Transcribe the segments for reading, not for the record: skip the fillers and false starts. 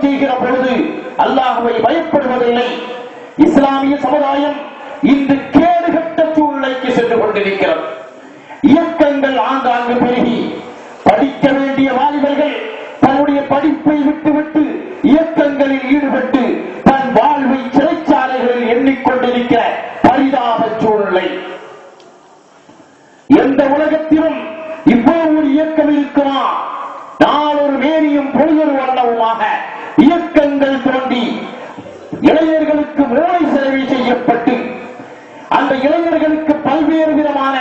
செய்கிற பொழுது அல்லாஹ்வை பயப்படுவதில்லை. இஸ்லாமிய சமுதாயம் இன்று கேடுகட்ட சூழ்நிலைக்கு சென்று கொண்டிருக்கிறது. இயக்கங்கள் ஆங்காங்கு பெருகி படிக்க வேண்டிய வாலிபர்கள் தன்னுடைய படிப்பை விட்டுவிட்டு இயக்கங்களில் ஈடுபட்டு தன் வாழ்வை சிறைச்சாலைகளில் எண்ணிக்கொண்டிருக்கிற பரிதாப சூழ்நிலை. எந்த உலகத்திலும் இவ்வளவு ஒரு இயக்கம் இருக்குமா? நாளொரு மேனியும் பொழுதொரு வண்ணவுமாக இயக்கங்கள் தோன்றி இளைஞர்களுக்கு மூளை செலவு செய்யப்பட்டு அந்த இளைஞர்களுக்கு பல்வேறு விதமான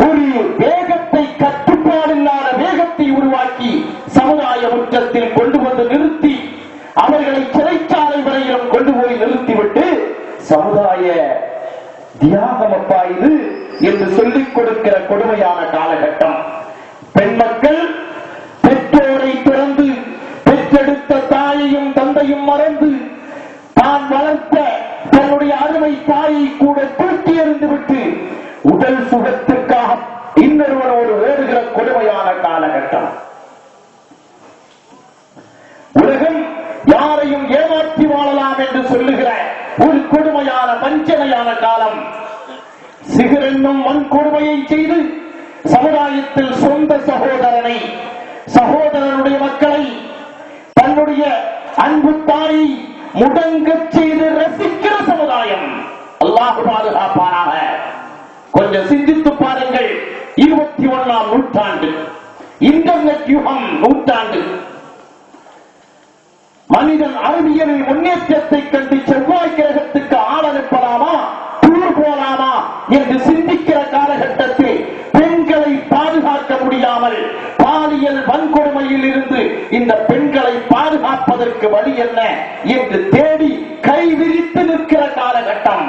ஒரு வேகத்தை, கட்டுப்பாடில்லாத வேகத்தை உருவாக்கி சமுதாய முற்றத்தில் கொண்டு வந்து நிறுத்தி அவர்களை சிறைச்சாலை வரையிலும் கொண்டு போய் நிறுத்திவிட்டு சமுதாய தியாகம் அப்பா இது என்று சொல்லிக் கொடுக்கிற கொடுமையான காலகட்டம். பெண் மக்கள் பெற்றோரை துறந்து பெற்றெடுத்த தாயையும் தந்தையும் மறந்து தான் வளர்த்த தன்னுடைய அருமை தாயை கூட தூக்கி எறிந்துவிட்டு உடல் சுகத்துக்காக இன்னொருவரோடு ஓடுகிற கொடுமையான காலகட்டம். உலகம் யாரையும் ஏமாற்றி வாழலாம் என்று சொல்லுகிற ஒரு கொடுமையான வஞ்சனையான காலம். சிகர் என்னும் வன்கொடுமையை செய்து சமுதாயத்தில் சொந்த சகோதரனை, சகோதரனுடைய மக்களை, தன்னுடைய அன்பு தாயை முடங்கச் செய்து ரசிக்கிற சமுதாயம். அல்லாஹ் பாதுகாப்பானாக. கொஞ்சம் சிந்தித்து பாருங்கள். 21ஆம் நூற்றாண்டு, இன்டர்நெட் யுகம் நூற்றாண்டு, மனிதன் அறிவியலில் முன்னேற்றத்தை கண்டு செவ்வாய் கிரகத்துக்கு ஆள் அனுப்பலாமா, டூர் போலாமா என்று சிந்திக்கிற காலகட்டத்தில் பெண்களை பாதுகாக்க முடியாமல் பாலியல் வன்கொடுமையில் இருந்து இந்த பெண்களை பாதுகாப்பதற்கு வழி என்ன என்று தேடி கைவிரித்து நிற்கிற காலகட்டம்.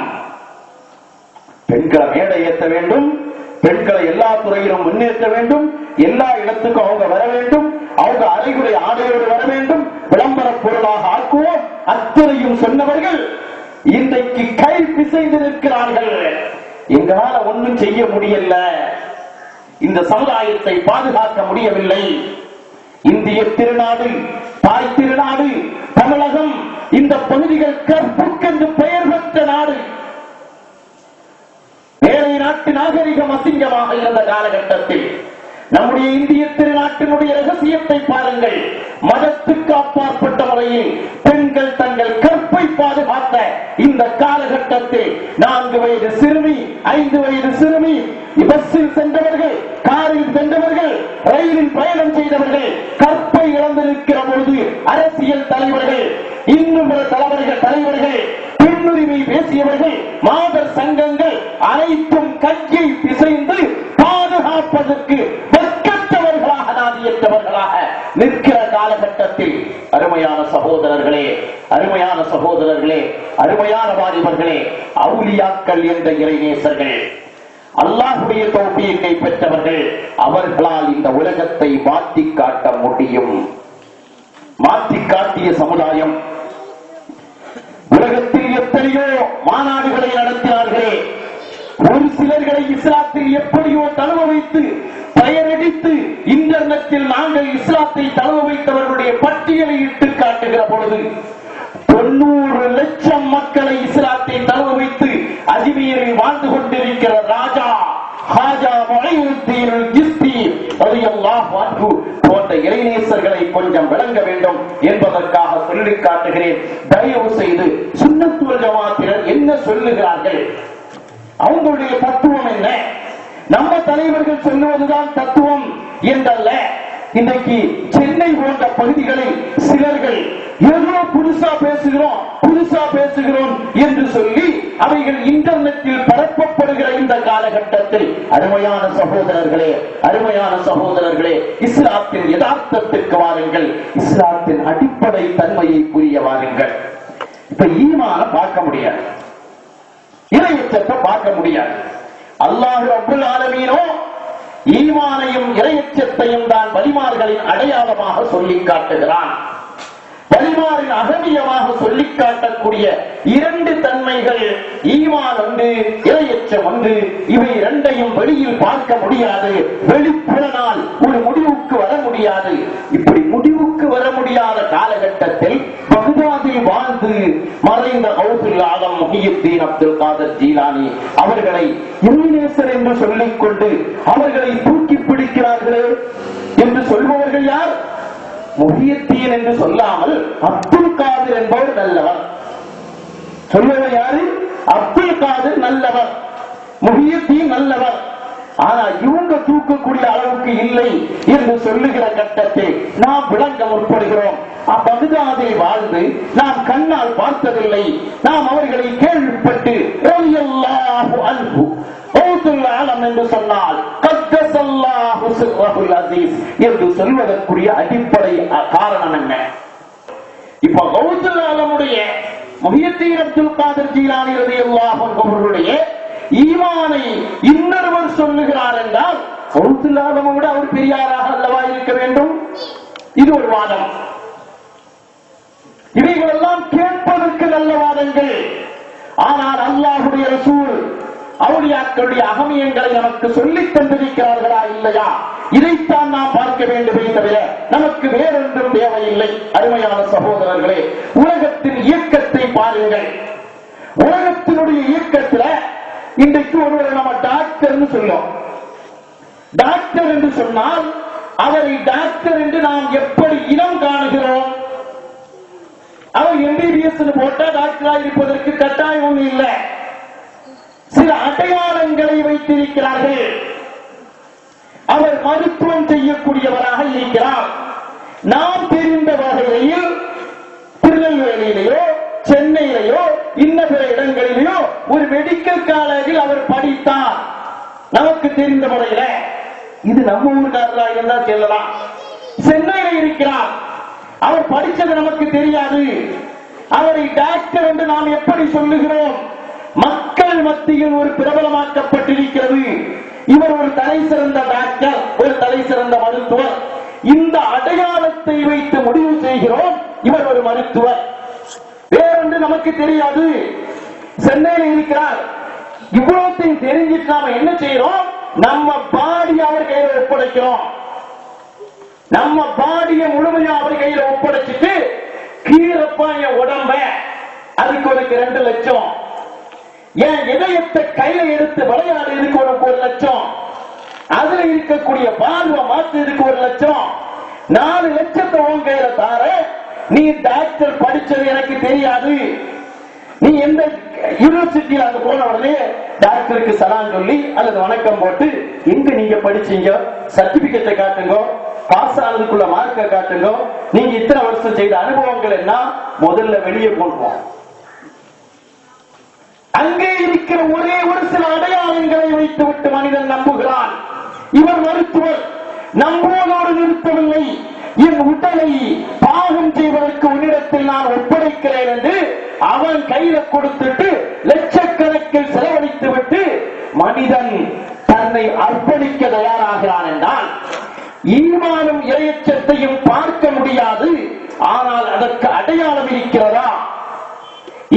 பெண்களை மேடை ஏற்ற வேண்டும், பெண்களை எல்லா துறையிலும் முன்னேற்ற வேண்டும், எல்லா இடத்துக்கும் அவங்க வர வேண்டும், அவங்க அறைகுறை ஆடையோடு வர வேண்டும், விளம்பர பொருளாக ஆக்குவோம் அத்தனையும் சொன்னவர்கள் இன்றைக்கு கை பிசைந்து நிற்கிறார்கள். எங்களால ஒன்றும் செய்ய முடியல, இந்த சமுதாயத்தை பாதுகாக்க முடியவில்லை. இந்திய திருநாடு, தாய் திருநாடு தமிழகம், இந்த பகுதிகள் கற்புக்கென்று பெயர் பெற்ற நாடு. வேலை நாட்டு நாகரிகம் அசிங்கமாக இருந்த காலகட்டத்தில் நம்முடைய இந்திய திருநாட்டினுடைய ரகசியத்தை பாருங்கள். மதத்துக்கு அப்பாற்பட்ட முறையில் பெண்கள் தங்கள் கற்பை பாதுகாத்த இந்த காலகட்டத்தில் 4 வயது சிறுமி, 5 வயது சிறுமி, பஸ்ஸில் சென்றவர்கள், காரில் சென்றவர்கள், ரயிலில் பயணம் செய்தவர்கள் கற்பை இழந்து நிற்கிற பொழுது அரசியல் தலைவர்கள், இன்னும் தலைவர்கள், பெண்ணுரிமை பேசியவர்கள், மாதர் சங்கங்கள் அனைத்தும் கையை பிசைந்து பாதுகாப்பதற்கு வெட்கத்தவர்களாக, நாதியற்றவர்களாக நிற்கிற காலகட்டத்தில் அருமையான சகோதரர்களே, அருமையான சகோதரர்களே, அருமையான வாலிபர்களே, அவுலியாக்கள் என்ற இறைநேசர்கள், அல்லாஹ்வுடைய தௌஃபீக்கை பெற்றவர்கள், அவர்களால் இந்த உலகத்தை மாற்றி காட்ட முடியும். மாற்றி காட்டிய சமுதாயம். உலகத்தில் எத்தனையோ மாநாடுகளை நடத்தினார்களே, ஒரு சிலர்களை இஸ்லாத்தில் எப்படியோ தழுவ வைத்து பெயரடித்து இன்டர்நெட்டில் நாங்கள் இஸ்லாத்தை தழுவ வைத்தவர்களுடைய பட்டியலை இட்டு காட்டுகிற பொழுது 90 லட்சம் மக்களை இஸ்லாத்தை தழுவ வைத்து அஜ்மீரில் வாழ்ந்து கொண்டிருக்கிற ராஜா ஹாஜா முஹையுத்தீன் ஜிஸ்தி ரலியல்லாஹு அன்ஹு போன்ற இறைநேசர்களை கொஞ்சம் விளங்க வேண்டும் என்பதற்காக சொல்லி காட்டுகிறேன். தயவு செய்து சுன்னத் வல் ஜமாஅத்தினர் என்ன சொல்லுகிறார்கள், அவங்களுடைய தத்துவம் என்ன, நம்ம தலைவர்கள் சொல்லுவதுதான் தத்துவம் என்றல்ல. இன்றைக்கு சென்னை போன்ற பகுதிகளில் சிலர்கள் ஏதோ புதுசா பேசுகிறோம் என்று சொல்லி அவைகள் இன்டர்நெட்டில் பரப்பப்படுகிற இந்த காலகட்டத்தில் அருமையான சகோதரர்களே, அருமையான சகோதரர்களே, இஸ்லாத்தின் யதார்த்தத்திற்கு வாருங்கள், இஸ்லாத்தின் அடிப்படை தன்மையை புரிய வாருங்கள். இப்ப ஈமான பார்க்க முடியாது, இறையச்சத்தை பார்க்க முடியாது. அல்லாஹ் ரப்புல் ஆலமீனோ ஈமானையும் இறையச்சத்தையும் தான் வலிமார்களின் அடையாளமாக சொல்லி காட்டுகிறான். கலிமாவின் அகமியமாக சொல்லிக் காட்டக்கூடிய இரண்டு தன்மைகள், ஈமான் ஒன்று, இறையச்சம் ஒன்று. இவை இரண்டையும் வெளியில் பார்க்க முடியாது, வெளிப்புறனால் ஒரு முடிவுக்கு வர முடியாது. இப்படி முடிவுக்கு வர முடியாத காலகட்டத்தில் பக்தாதில் வாழ்ந்து மறைந்த கௌசுல் ஆலம் முஹியுத்தீன் அப்துல் காதர் ஜீலானி அவர்களை இறைநேசர் என்று சொல்லிக் கொண்டு அவர்களை தூக்கி பிடிக்கிறார்களே என்று சொல்பவர்கள் யார்? முஹியுத்தீன் என்று சொல்லாமல் அப்துல் காதர் என்பவர் நல்லவர். சொல்பவர் யாரு? அப்துல் காதர் நல்லவர், முஹியுத்தீன் நல்லவர். ஆனா இவங்க தூக்கக்கூடிய அளவுக்கு இல்லை என்று சொல்லுகிற கட்டத்தில் நாம் விளங்க முற்படுகிறோம். பக்தாதில் வாழ்ந்து நாம் கண்ணால் பார்த்ததில்லை, நாம் அவர்களை கேள்விப்பட்டு ரலியல்லாஹு அன்ஹு கௌசுல் ஆலம் என்று சொன்னால் கத்தஸல்லாஹு சிர்ரஹுல் அஸீஸ் என்று சொல்வதற்குரிய அடிப்படை காரணம் என்ன? இப்ப கௌசுல் ஆலமுடைய முஹியுத்தீன் அப்துல் காதர் ஜீலானி ரலியல்லாஹு அன்ஹு அவர்களுடைய ஈமானை இன்னொருவர் சொல்லுகிறார் என்றால் கௌசுல் ஆலமை விட அவர் பெரியாராக அல்லவா இருக்க வேண்டும்? இது ஒரு வாதம். இவைகளெல்லாம் கேட்பதற்கு நல்ல வாதங்கள். ஆனால் அல்லாஹ்வுடைய ரசூல் அவுலியாக்களுடைய அகமியங்களை நமக்கு சொல்லித் தந்திருக்கிறார்களா இல்லையா? இதைத்தான் நாம் பார்க்க வேண்டுமே தவிர நமக்கு வேறொன்றும் தேவையில்லை. அருமையான சகோதரர்களே, உலகத்தின் இயக்கத்தை பாருங்கள். உலகத்தினுடைய இயக்கத்தில் இன்றைக்கு ஒருவர் நம்ம டாக்டர்னு சொல்லும். டாக்டர் என்று சொன்னால் அவரை டாக்டர் என்று நாம் எப்படி இனம் காணுகிறோம்? அவர் எம்பிபிஎஸ் போட்டா டாக்டரா இருப்பதற்கு கட்டாயம் ஒன்றும் இல்லை. சில அடையாளங்களை வைத்திருக்கிறார்கள். அவர் மருத்துவம் செய்யக்கூடியவராக இருக்கிறார். நாம் தெரிந்த வகையில் திருநெல்வேலியிலேயோ சென்னையிலேயோ இன்ன பிற இடங்களிலேயோ ஒரு மெடிக்கல் காலேஜில் அவர் படித்தார். நமக்கு தெரிந்த முறையில இது நம்ம ஊருக்காரரா இருந்தா சொல்லலாம். சென்னையில் இருக்கிறார், அவர் படிச்சது நமக்கு தெரியாது. அவரை டாக்டர் என்று நாம் எப்படி சொல்லுகிறோம்? மக்கள் மத்தியில் ஒரு பிரபலமாக்கப்பட்டிருக்கிறது. இவர் ஒரு தலை சிறந்த டாக்டர், ஒரு தலை சிறந்த மருத்துவர். இந்த அடையாளத்தை வைத்து முடிவு செய்கிறோம் இவர் ஒரு மருத்துவர். வேறொன்று நமக்கு தெரியாது. சென்னையில் இருக்கிறார், இவ்வளத்தையும் தெரிஞ்சிட்டு நாம என்ன செய்யறோம்? நம்ம பாடி அவர் கையில ஒப்படைக்கிறோம். நம்ம பாடிய முழுமையா அவர் கையில ஒப்படைச்சிட்டு கீழப்பா என் உடம்ப அதுக்கு உனக்கு 2 லட்சம், என் இதயத்தை கையில எடுத்து விளையாடு இதுக்கு உனக்கு 1 லட்சம், அதுல இருக்கக்கூடிய பார்வை மாற்று இதுக்கு 1 லட்சம், 4 லட்சத்தை உன் கையில தார. நீ டாக்டர் படிச்சது எனக்கு தெரியாது. நீ எந்த யூனிவர்சிட்டியில அங்க போன உடனே டாக்டருக்கு சலாம் சொல்லி அல்லது வணக்கம் போட்டு எங்க நீங்க படிச்சீங்க, சர்டிபிகேட்டை காட்டுங்க, பாஸ் ஆனதுக்குள்ள மார்க்க காட்டுங்க, நீங்க இத்தனை வருஷம் செய்த அனுபவங்கள் என்ன, முதல்ல வெளியே போடுவோம். அங்கே இருக்கிற ஒரே ஒரு சில அடையாளங்களை வைத்து விட்டு மனிதன் நம்புகிறான் இவர் மருத்துவர். நம்புவதோடு நிறுத்தவில்லை, என் உடலை பாகம் செய்வதற்கு உன்னிடத்தில் நான் ஒப்படைக்கிறேன் என்று அவன் கையில கொடுத்துட்டு லட்சக்கணக்கில் செலவழித்து விட்டு மனிதன் தன்னை அர்ப்பணிக்க தயாராகிறான் என்றால் ஈமானும் இறையச்சத்தையும் பார்க்க முடியாது. ஆனால் அதற்கு அடையாளம் இருக்கிறதா?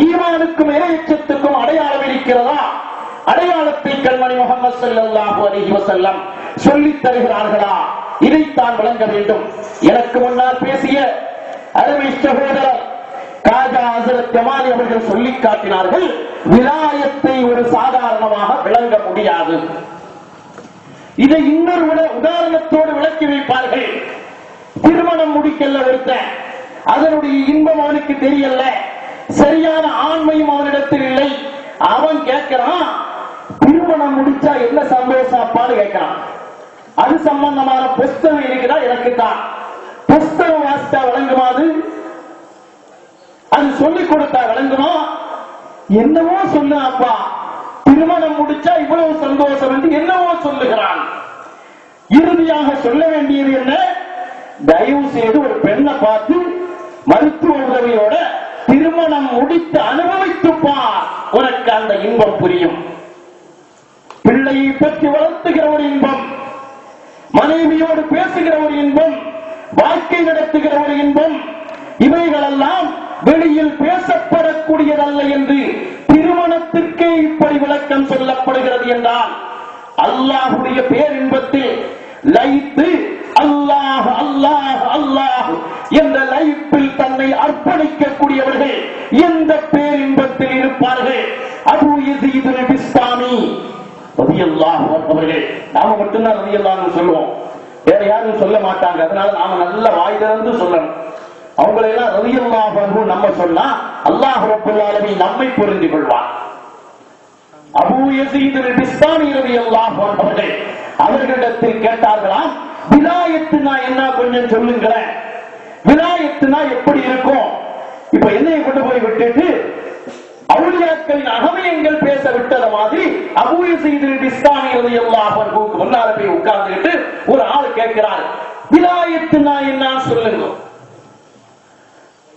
ஈமானுக்கும் இறையச்சத்துக்கும் அடையாளம் இருக்கிறதா? அடையாளத்தை கண்மணி முஹம்மது ஸல்லல்லாஹு அலைஹி வஸல்லம் சொல்லித் தருகிறார்களா? இதைத்தான் விளங்க வேண்டும். எனக்கு முன்னால் பேசிய அருமை சகோதரர் காஜா ஹஜ்ரத் ஜமாலி அவர்கள் சொல்லிக் காட்டினார்கள், விலாயத்தை ஒரு சாதாரணமாக விளங்க முடியாது. இதை இன்னொரு உதாரணத்தோடு விளக்கி வைப்பார்கள். திருமணம் முடிக்கல ஒருத்தன், அதனுடைய இன்பம் அவனுக்கு தெரியல, சரியான ஆண்மையும் அவனிடத்தில் இல்லை. அவன் கேட்கிறான், திருமணம் முடிச்சா என்ன சந்தோஷப்பான்னு கேட்கிறான். அது சம்பந்தமான புஸ்தகம் இருக்கிறா எனக்கு தான். புஸ்தகம் வாசித்தா விளங்குமா? அது சொல்லிக் கொடுத்தா விளங்குமா? என்னவோ சொல்லு அப்பா, திருமணம் முடிச்சா இவ்வளவு சந்தோஷம் என்று என்னவோ சொல்லுகிறான். இறுதியாக சொல்ல வேண்டியது என்ன? தயவு செய்து ஒரு பெண்ணை பார்த்து மருத்துவ உதவியோட திருமணம் முடித்து அனுபவித்துப்பார், உனக்கு அந்த இன்பம் புரியும். பிள்ளையை பற்றி வளர்த்துகிற ஒரு இன்பம், மனைவியோடு பேசுகிற ஒரு இன்பம், வாழ்க்கை நடத்துகிற ஒரு இன்பம், இவைகள் இவைகள் எல்லாம் வெளியில் பேசப்படக்கூடியதல்ல என்று திருமணத்திற்கே இப்படி விளக்கம் சொல்லப்படுகிறது என்றால், அல்லாஹுடைய பேரின்பத்தில் லயித்து அல்லாஹ் அல்லாஹ் அல்லாஹ் என்ற லயிப்பில் தன்னை அர்ப்பணிக்கக்கூடியவர்கள் எந்த பேரின்பத்தில் இருப்பார்கள்? அபூ யஸீத் அல்-பிஸ்தாமி ரலியல்லாஹு அன்ஹு அவர்கள். நாம மட்டும்தான் ரலியல்லாஹு சொல்லுவோம், வேற யாரும் சொல்ல மாட்டாங்க. அதனால நாம நல்ல வாய் திறந்து சொல்லணும். அவங்களை எல்லாம் ரலியல்லாஹு அன்ஹு நம்ம சொன்னா அல்லாஹ் ரப்பல் ஆலமீன் நம்மை புரிந்து கொள்வார். அபூ யஸீத் அல்-பிஸ்தாமி ரலியல்லாஹு அன்ஹு அவர்கள் அவர்களிடத்தில் கேட்டார்களாம், விலாயத்துனா என்ன கொஞ்சம் சொல்லுங்களேன், விலாயத்துனா எப்படி இருக்கும்? இப்ப என்னைய கொண்டு போய் விட்டுட்டு அவுலியாக்களின் அகமயங்கள் பேச விட்டத மாதிரி அபூ யஸீத் அல்-பிஸ்தாமி ரலியல்லாஹு அன்ஹு முன்னால போய் உட்கார்ந்துட்டு ஒரு ஆள் கேட்கிறார், விலாயத்துனா என்ன சொல்லுங்க.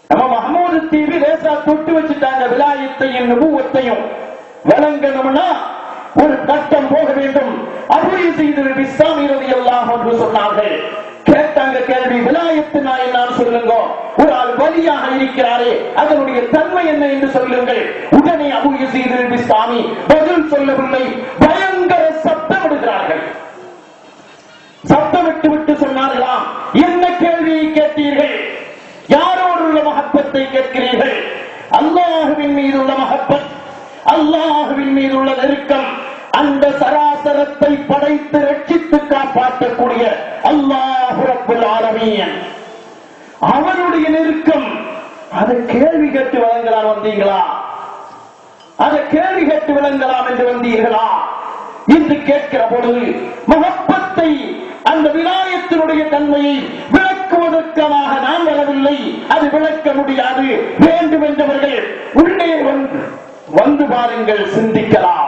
நம்ம மஹமூது தீவி லேசா தொட்டு வச்சுட்டாங்க. விலாயத்தையும் நபுவத்தையும் விளங்கணும்னா ஒரு கஷ்டம் போக வேண்டும். அபூ யஸீத் அல்-பிஸ்தாமி ரலியல்லாஹு அன்ஹு சொன்னார்கள். கேட்டாங்க கேள்வி, விலாயத்துனா என்ன சொல்லுங்க. ஒரு ஆள் வலியாக இருக்கிறாரே அதனுடைய தன்மை என்ன என்று சொல்லுங்கள். உடனே அபூ யஸீத் அல்-பிஸ்தாமி பதில் சொல்லவில்லை, பயங்கர சப்தம் விடுகிறார்கள். சப்தமிட்டு விட்டு சொன்னார்களாம், என்ன கேள்வியை கேட்டீர்கள்? யாரோடு உள்ள மஹப்பத்தை கேட்கிறீர்கள்? அல்லாஹுவின் மீது உள்ள மஹப்பத், அல்லாஹுவின் மீது உள்ள நெருக்கம், அந்த சராசரத்தை படைத்து ரட்சித்து காப்பாற்றக்கூடிய அல்லாஹ் ரப்பல் ஆலமீன் அவனுடைய நெருக்கம். அதை கேள்வி கேட்டு வழங்கலாம் வந்தீங்களா? அதை கேள்வி கேட்டு விளங்கலாம் என்று வந்தீர்களா என்று கேட்கிற பொழுது மஹப்பத்தை, அந்த விலாயத்தினுடைய தன்மையை விளக்குவதற்காக நாம் வரவில்லை. அது விளக்க முடியாது. வேண்டும் என்றவர்கள் உள்ளே வந்து பாருங்கள், சிந்திக்கலாம்.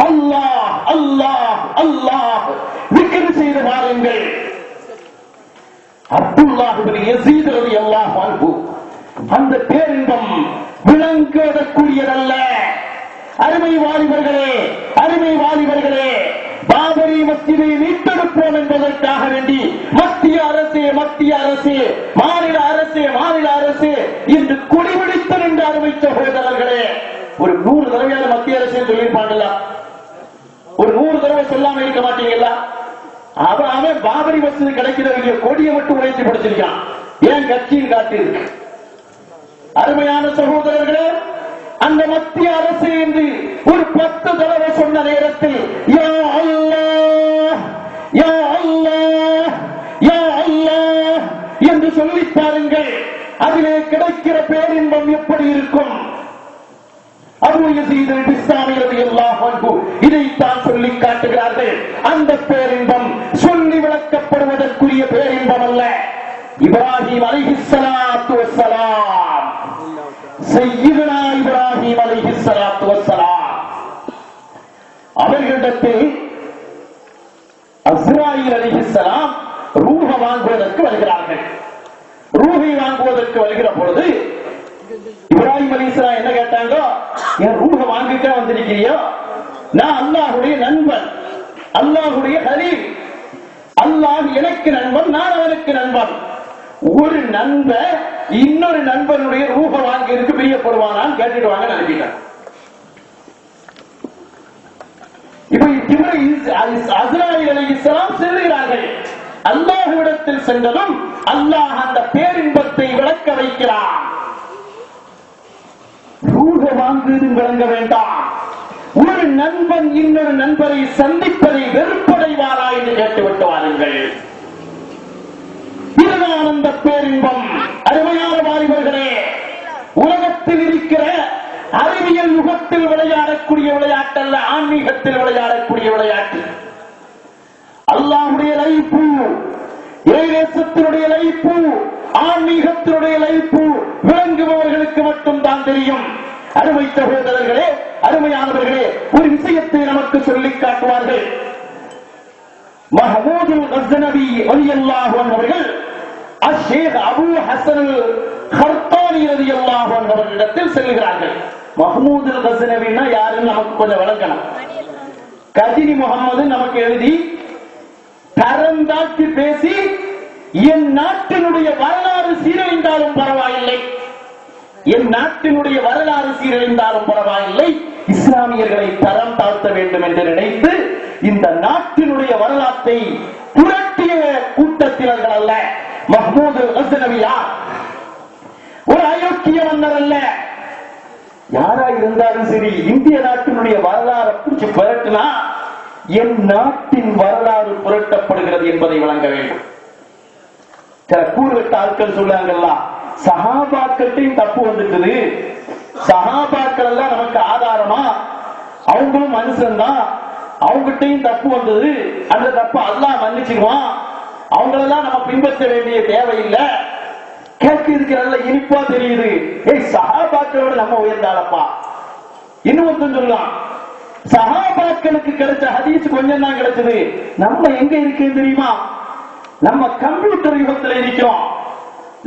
அல்லாஹ் அல்லாஹ் அல்லாஹ் விக்ர் செய்து பாருங்கள். அப்துல்லாஹ் இப்னு யஸீத் ரலியல்லாஹு அன்ஹு அந்த பேரின்பம் விளங்குவதற்குரியதல்ல. அருமை வாலிபர்களே, அருமை வாலிபர்களே, பாபரி மஸ்ஜிதை மீட்டெடுப்போம் என்பதற்காக வேண்டி மத்திய அரசே மத்திய அரசே, மாநில அரசே மாநில அரசே என்று குடிபிடித்து நின்ற அருமை சகோதரர்களே, ஒரு 100 தடவையான மத்திய அரசே சொல்லியிருப்பாங்கல்ல, ஒரு 100 தடவை சொல்லாம இருக்க மாட்டீங்களா? அவன் பாபரி மஸ்ஜிது கிடைக்கிற கொடியை மட்டும் உழைத்து படிச்சிருக்கான். ஏன் கட்சியின் காட்டி இருக்கு. அருமையான சகோதரர்களே, அந்த மத்திய அரசு என்று ஒரு 10 தடவை சொன்ன நேரத்தில் யா அல்லாஹ் யா அல்லாஹ் யா அல்லாஹ் என்று சொல்லி பாருங்கள். அதிலே கிடைக்கிற பேரின்பம் எப்படி இருக்கும்? அபூ யஸீத் அல்-பிஸ்தாமி ரலியல்லாஹு அன்ஹு இதைத்தான் சொல்லி காட்டுகிறார்கள். அந்த பேரின்பம் சொல்லி விளக்கப்படுவதற்குரிய பேரின்பம் அல்ல. இப்ராஹிம் அலைஹிஸ்ஸலாத்து வஸ்ஸலாம், சய்யிதுனா இப்ராஹிம் அலைஹிஸ்ஸலாத்து வஸ்ஸலாம் அவர்களிடத்தில் அஸ்ராயில் அலைஹிஸ்ஸலாம் ரூஹ வாங்குவதற்கு வருகிறார்கள். ரூஹை வாங்குவதற்கு வருகிற பொழுது இப்ராஹிம் அலைஹிஸ்ஸலாம் என்ன கேட்டாங்க? என் ரூஹ வாங்கிக்க வந்திருக்கிறியோ? நான் அல்லாஹ்வுடைய நண்பன், அல்லாஹ்வுடைய ஹலீல், அல்லாஹ் எனக்கு நண்பன், நான் அவனுக்கு நண்பன். ஒரு நண்பன் இன்னொரு நண்பனுடைய ரூஹ வாங்கி இருக்கு பிரியப்படுவானான்னு கேட்டுட்டு வாங்க நினைக்கிறான். இப்ப அஸ்ராயில் அலைஹிஸ்ஸலாம் செல்லுகிறார்கள். அல்லாஹ்விடத்தில் சென்றதும் அல்லாஹ் அந்த பேரின்பத்தை விளக்க வைக்கிறான். ரூஹ வாங்குவதும் விளங்க வேண்டாம். ஒரு நண்பன் இன்னொரு நண்பரை சந்திப்பதை வெறுப்படைவாரா என்று கேட்டுவிட்டு வாருங்கள். இதுதான் அந்த பேரின்பம். அருமையான வாலிபர்களே, உலகத்தில் இருக்கிற அறிவியல் யுகத்தில் விளையாடக்கூடிய விளையாட்டு அல்ல, ஆன்மீகத்தில் விளையாடக்கூடிய விளையாட்டு. அல்லாஹ்வுடைய லைப்பு, இறைநேசத்தினுடைய லைப்பு, ஆன்மீகத்தினுடைய லைப்பு விளங்குபவர்களுக்கு மட்டும் தான் தெரியும். அருமை சகோதரர்களே, அருமையானவர்களே, ஒரு விஷயத்தை நமக்கு சொல்லிக் காட்டுவார்கள். மஹமூது கஸ்னவி ரலியல்லாஹு அன்ஹு அவர்கள் அஷேக் அபூ ஹஸன் கர்தானி ரலியல்லாஹு அன்ஹு அவர்களிடத்தில் செல்கிறார்கள். மஹமூது கஸ்னவின்னா யாருன்னு நமக்கு கொஞ்சம் விளங்கணும். கஜினி முகமது நமக்கு எழுதி தரந்தாட்டி பேசி என் நாட்டினுடைய வரலாறு சீரழிந்தாலும் என் நாட்டினுடைய வரலாறு சீரழிந்தாலும் பரவாயில்லை, இஸ்லாமியர்களை தரம் தாழ்த்த வேண்டும் என்று நினைத்து இந்த நாட்டினுடைய வரலாற்றை புரட்டிய கூட்டத்தினர்கள் அல்ல. மஹ்மூது கஸ்னவி யார்? ஒரு அயோக்கிய மன்னர் அல்ல. யாரா இருந்தாலும் சரி, இந்திய நாட்டினுடைய வரலாறு பிடிச்சு புரட்டினா என் நாட்டின் வரலாறு புரட்டப்படுகிறது என்பதை வழங்க வேண்டும். சில கூறுகட்ட ஆட்கள் சொல்றாங்கல்ல, சஹாபாக்கள்டையும் தப்பு வந்துட்டது, சஹாபாக்கள் எல்லாம் நமக்கு ஆதாரமா, அவங்களும் மனுஷன் தான், அவங்ககிட்டையும் தப்பு வந்தது, அந்த தப்பு அல்லாஹ் மன்னிச்சுக்குவான், அவங்களெல்லாம் நம்ம பின்பற்ற வேண்டிய தேவையில்லை. கேட்கிறதுக்கு நல்ல இனிப்பா தெரியுது. சஹாபாக்களோட நம்ம உயர்ந்தாலப்பா. இன்னொருத்தன் சொல்லலாம், சஹாபாக்களுக்கு கிடைச்ச ஹதீஸ் கொஞ்சம் தான் கிடைச்சது, நம்ம எங்க இருக்கேன்னு தெரியுமா? நம்ம கம்ப்யூட்டர் யுகத்தில் இருக்கிறோம்.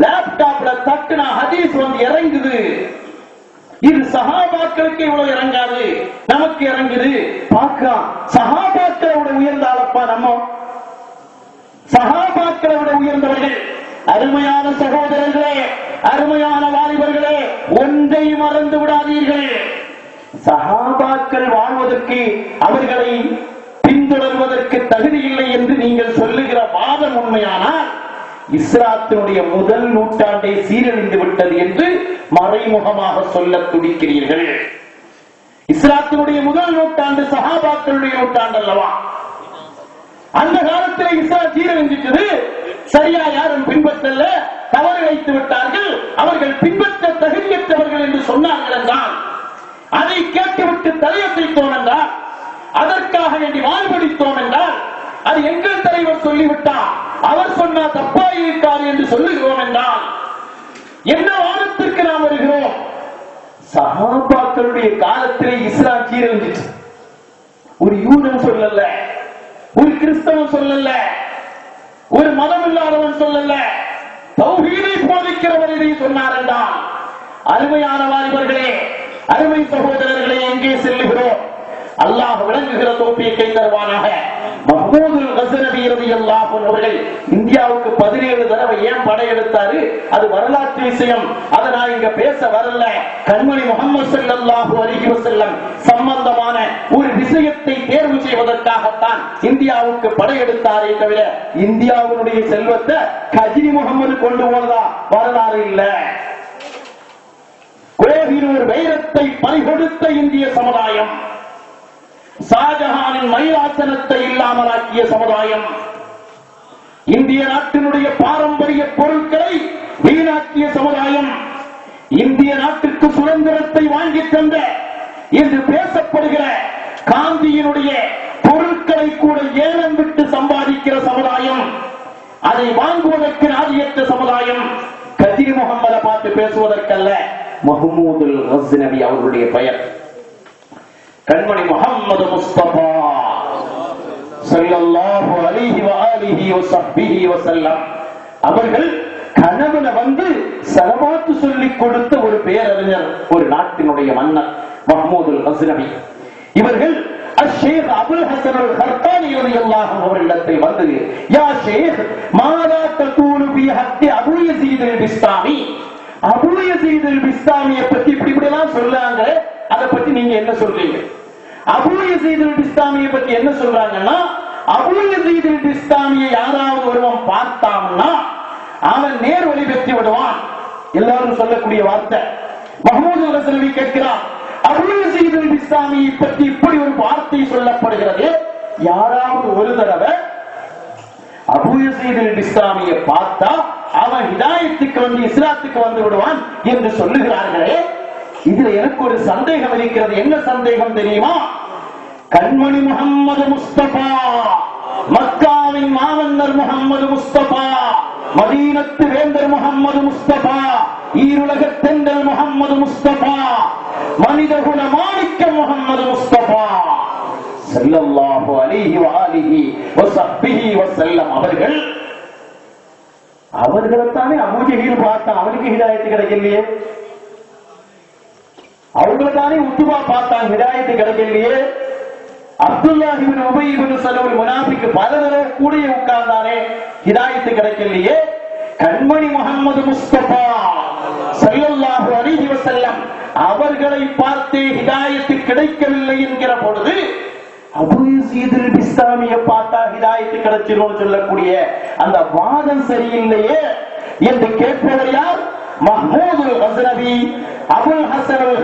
லேப்டாப்ல தட்டுனா ஹதீஸ் வந்து இறங்குது. இது சஹாபாக்களுக்கு இவ்வளவு இறங்காது, நமக்கு இறங்குது. பார்க்கலாம், சஹாபாக்களோட உயர்ந்தாலப்பா நம்ம. சஹாபாக்களோட உயர்ந்தவர்கள். அருமையான சகோதரர்களே, அருமையான வாலிபர்களே, ஒன்றை மறந்து விடாதீர்கள். சஹாபாக்கள் வாழ்வதற்கு, அவர்களை பின்தொடர்வதற்கு தகுதி இல்லை என்று நீங்கள் சொல்லுகிற வாதம் உண்மையானால், இஸ்லாத்தினுடைய முதல் நூற்றாண்டை சீரழிந்து விட்டது என்று மறைமுகமாக சொல்ல துடிக்கிறீர்கள். இஸ்லாத்தினுடைய முதல் நூற்றாண்டு சஹாபாக்களுடைய நூற்றாண்டு அல்லவா? அந்த காலத்தில் இஸ்லாம் சீரழிஞ்சிட்டது. சரியா யாரும் பின்பற்றல, தவறு வைத்து விட்டார்கள், அவர்கள் பின்பற்ற தகுதியற்றவர்கள் என்று சொன்னார்கள் என்றால், அதை கேட்டுவிட்டு தலையசைத்தோம் என்றால், அதற்காக வேண்டி வாழ்வடித்தோம் என்றால், அது எங்கள் தலைவர் சொல்லிவிட்டார், அவர் சொன்னா தப்பா இருக்கார் என்று சொல்லுகிறோம் என்றால், என்ன வாதத்திற்கு நாம் வருகிறோம்? சஹாபாக்களுடைய காலத்திலே இஸ்லாம் சீரழிஞ்சிச்சு. ஒரு யூதன் சொல்லல, ஒரு கிறிஸ்தவன் சொல்லல, ஒரு மதம் இல்லாதவன் சொல்லல, தௌஹீதை போதிக்கிறவர் இதை சொன்னார் என்றால், அருமையான வாலிபர்களே, அருமை சகோதரர்களே, எங்கே செல்லுகிறோம்? அல்லாஹ் விளங்குகிற தௌஃபீக்கை தருவானாக. மஹ்மூது கஸ்னவி ரலியல்லாஹு அன்ஹு அவர்கள் இந்தியாவுக்கு 17 தடவை ஏன் படையெடுத்தாரு? அது வரலாற்று விஷயம், அதை நான் இங்க பேச வரல. கண்மணி முஹம்மது ஸல்லல்லாஹு அலைஹி வஸல்லம் சம்பந்தமான ஒரு விஷயத்தை தேர்வு செய்வதற்காகத்தான் இந்தியாவுக்கு படையெடுத்தாரே தவிர, இந்தியாவுடைய செல்வத்தை கஜினி முகமது கொண்டு போனதா வரலாறு இல்ல. குலேபின் வைரத்தை பறிகொடுத்த இந்திய சமுதாயம், ஷாஜஹானின் மயிலாசனத்தை இல்லாமலாக்கிய சமுதாயம், இந்திய நாட்டினுடைய பாரம்பரிய பொருட்களை வீணாக்கிய சமுதாயம், இந்திய நாட்டுக்கு சுதந்திரத்தை வாங்கி தந்த என்று பேசப்படுகிற காந்தியினுடைய பொருட்களை கூட ஏலம் விட்டு சம்பாதிக்கிற சமுதாயம், அதை வாங்குவதற்கு நாதியற்ற சமுதாயம். கஜினி முகம்மதை பார்த்து பேசுவதற்கல்ல, மஹ்மூது கஸ்னவி அவர்களுடைய பெயர். கண்மணி முஹம்மது முஸ்தபா ஸல்லல்லாஹு அலைஹி வஆலிஹி வஸஹ்பிஹி வஸல்லம் அவர்கள் கனவுல வந்து ஸலவாத்து சொல்லிக் கொடுத்த ஒரு பேரறிஞர், ஒரு நாட்டினுடைய மன்னர் மஹ்மூது கஸ்னவி. இவர்கள் அஷேக் அபுல் ஹசன் அல் கர்தானி ரலியல்லாஹு அன்ஹு அவர்களிடத்தை வந்து, யா ஷேக் மாதா தகூலு ஃபீ ஹக்கி அபூ யஸீத் அல் பிஸ்தாமி, அபூ யஸீத் அல் பிஸ்தாமியை பத்தி இப்படி எல்லாம் சொல்றாங்க, அதை பத்தி நீங்க என்ன சொல்றீங்க? அபூ யஸீத் அல் பிஸ்தாமியை பத்தி என்ன சொல்றாங்கன்னா, அபூ யஸீத் அல் பிஸ்தாமியை யாராவது ஒருவன் பார்த்தான்னா அவன் நேர் வழி பெற்று விடுவான். எல்லாரும் சொல்லக்கூடிய வார்த்தை. மஹ்மூது கஸ்னவி கேட்கிறான், அபூ யஸீத் அல் பிஸ்தாமியை பற்றி இப்படி ஒரு வார்த்தை சொல்லப்படுகிறது, யாராவது ஒரு தடவை அபூ யஸீத் அல் பிஸ்தாமியை பார்த்தா அவன் ஹிதாயத்துக்கு வந்து இஸ்லாத்துக்கு வந்து விடுவான் என்று சொல்லுகிறார்களே, இதுல எனக்கு ஒரு சந்தேகம் இருக்கிறது. என்ன சந்தேகம் தெரியுமா? கண்மணி முஹம்மது முஸ்தபா, மக்காவின் மாமன்னர் முஹம்மது முஸ்தபா, மதீனத்து வேந்தர் முஹம்மது முஸ்தபா, ஈருலக தென்றல் முஹம்மது முஸ்தபா, மனிதகுல மாணிக்கம் முஹம்மது முஸ்தபா ஸல்லல்லாஹு அலைஹி வஆலிஹி வஸஹ்பிஹி வஸல்லம் அவர்களைத்தானே அபூ ஜஹீல் பார்த்தான், அவனுக்கு ஹிதாயத்து கிடைக்கலையே. அவங்களை தானே உத்துபா பார்த்தான், ஹிதாயத்து கிடைக்கலையே. அப்துல்லாஹ் இப்னு உபை இப்னு சலூல் முனாஃபிக் பல தடவை கூட உட்கார்ந்தானே, ஹிதாயத்து கிடைக்கலையே. கண்மணி முஹம்மது முஸ்தபா ஸல்லல்லாஹு அலைஹி அவர்களை பார்த்தே ஹிதாயத்து கிடைக்கவில்லை என்கிற பொழுது அபூ யஸீதுல் பிஸ்தாமியை பார்த்தா ஹிதாயத்து கிடைச்சிரும் சொல்லக்கூடிய அந்த வாதம் சரியில்லையே என்று கேட்பவர் யார்? மஹ்மூதுல் கஸ்னவி அபுல் ஹஸன் அல்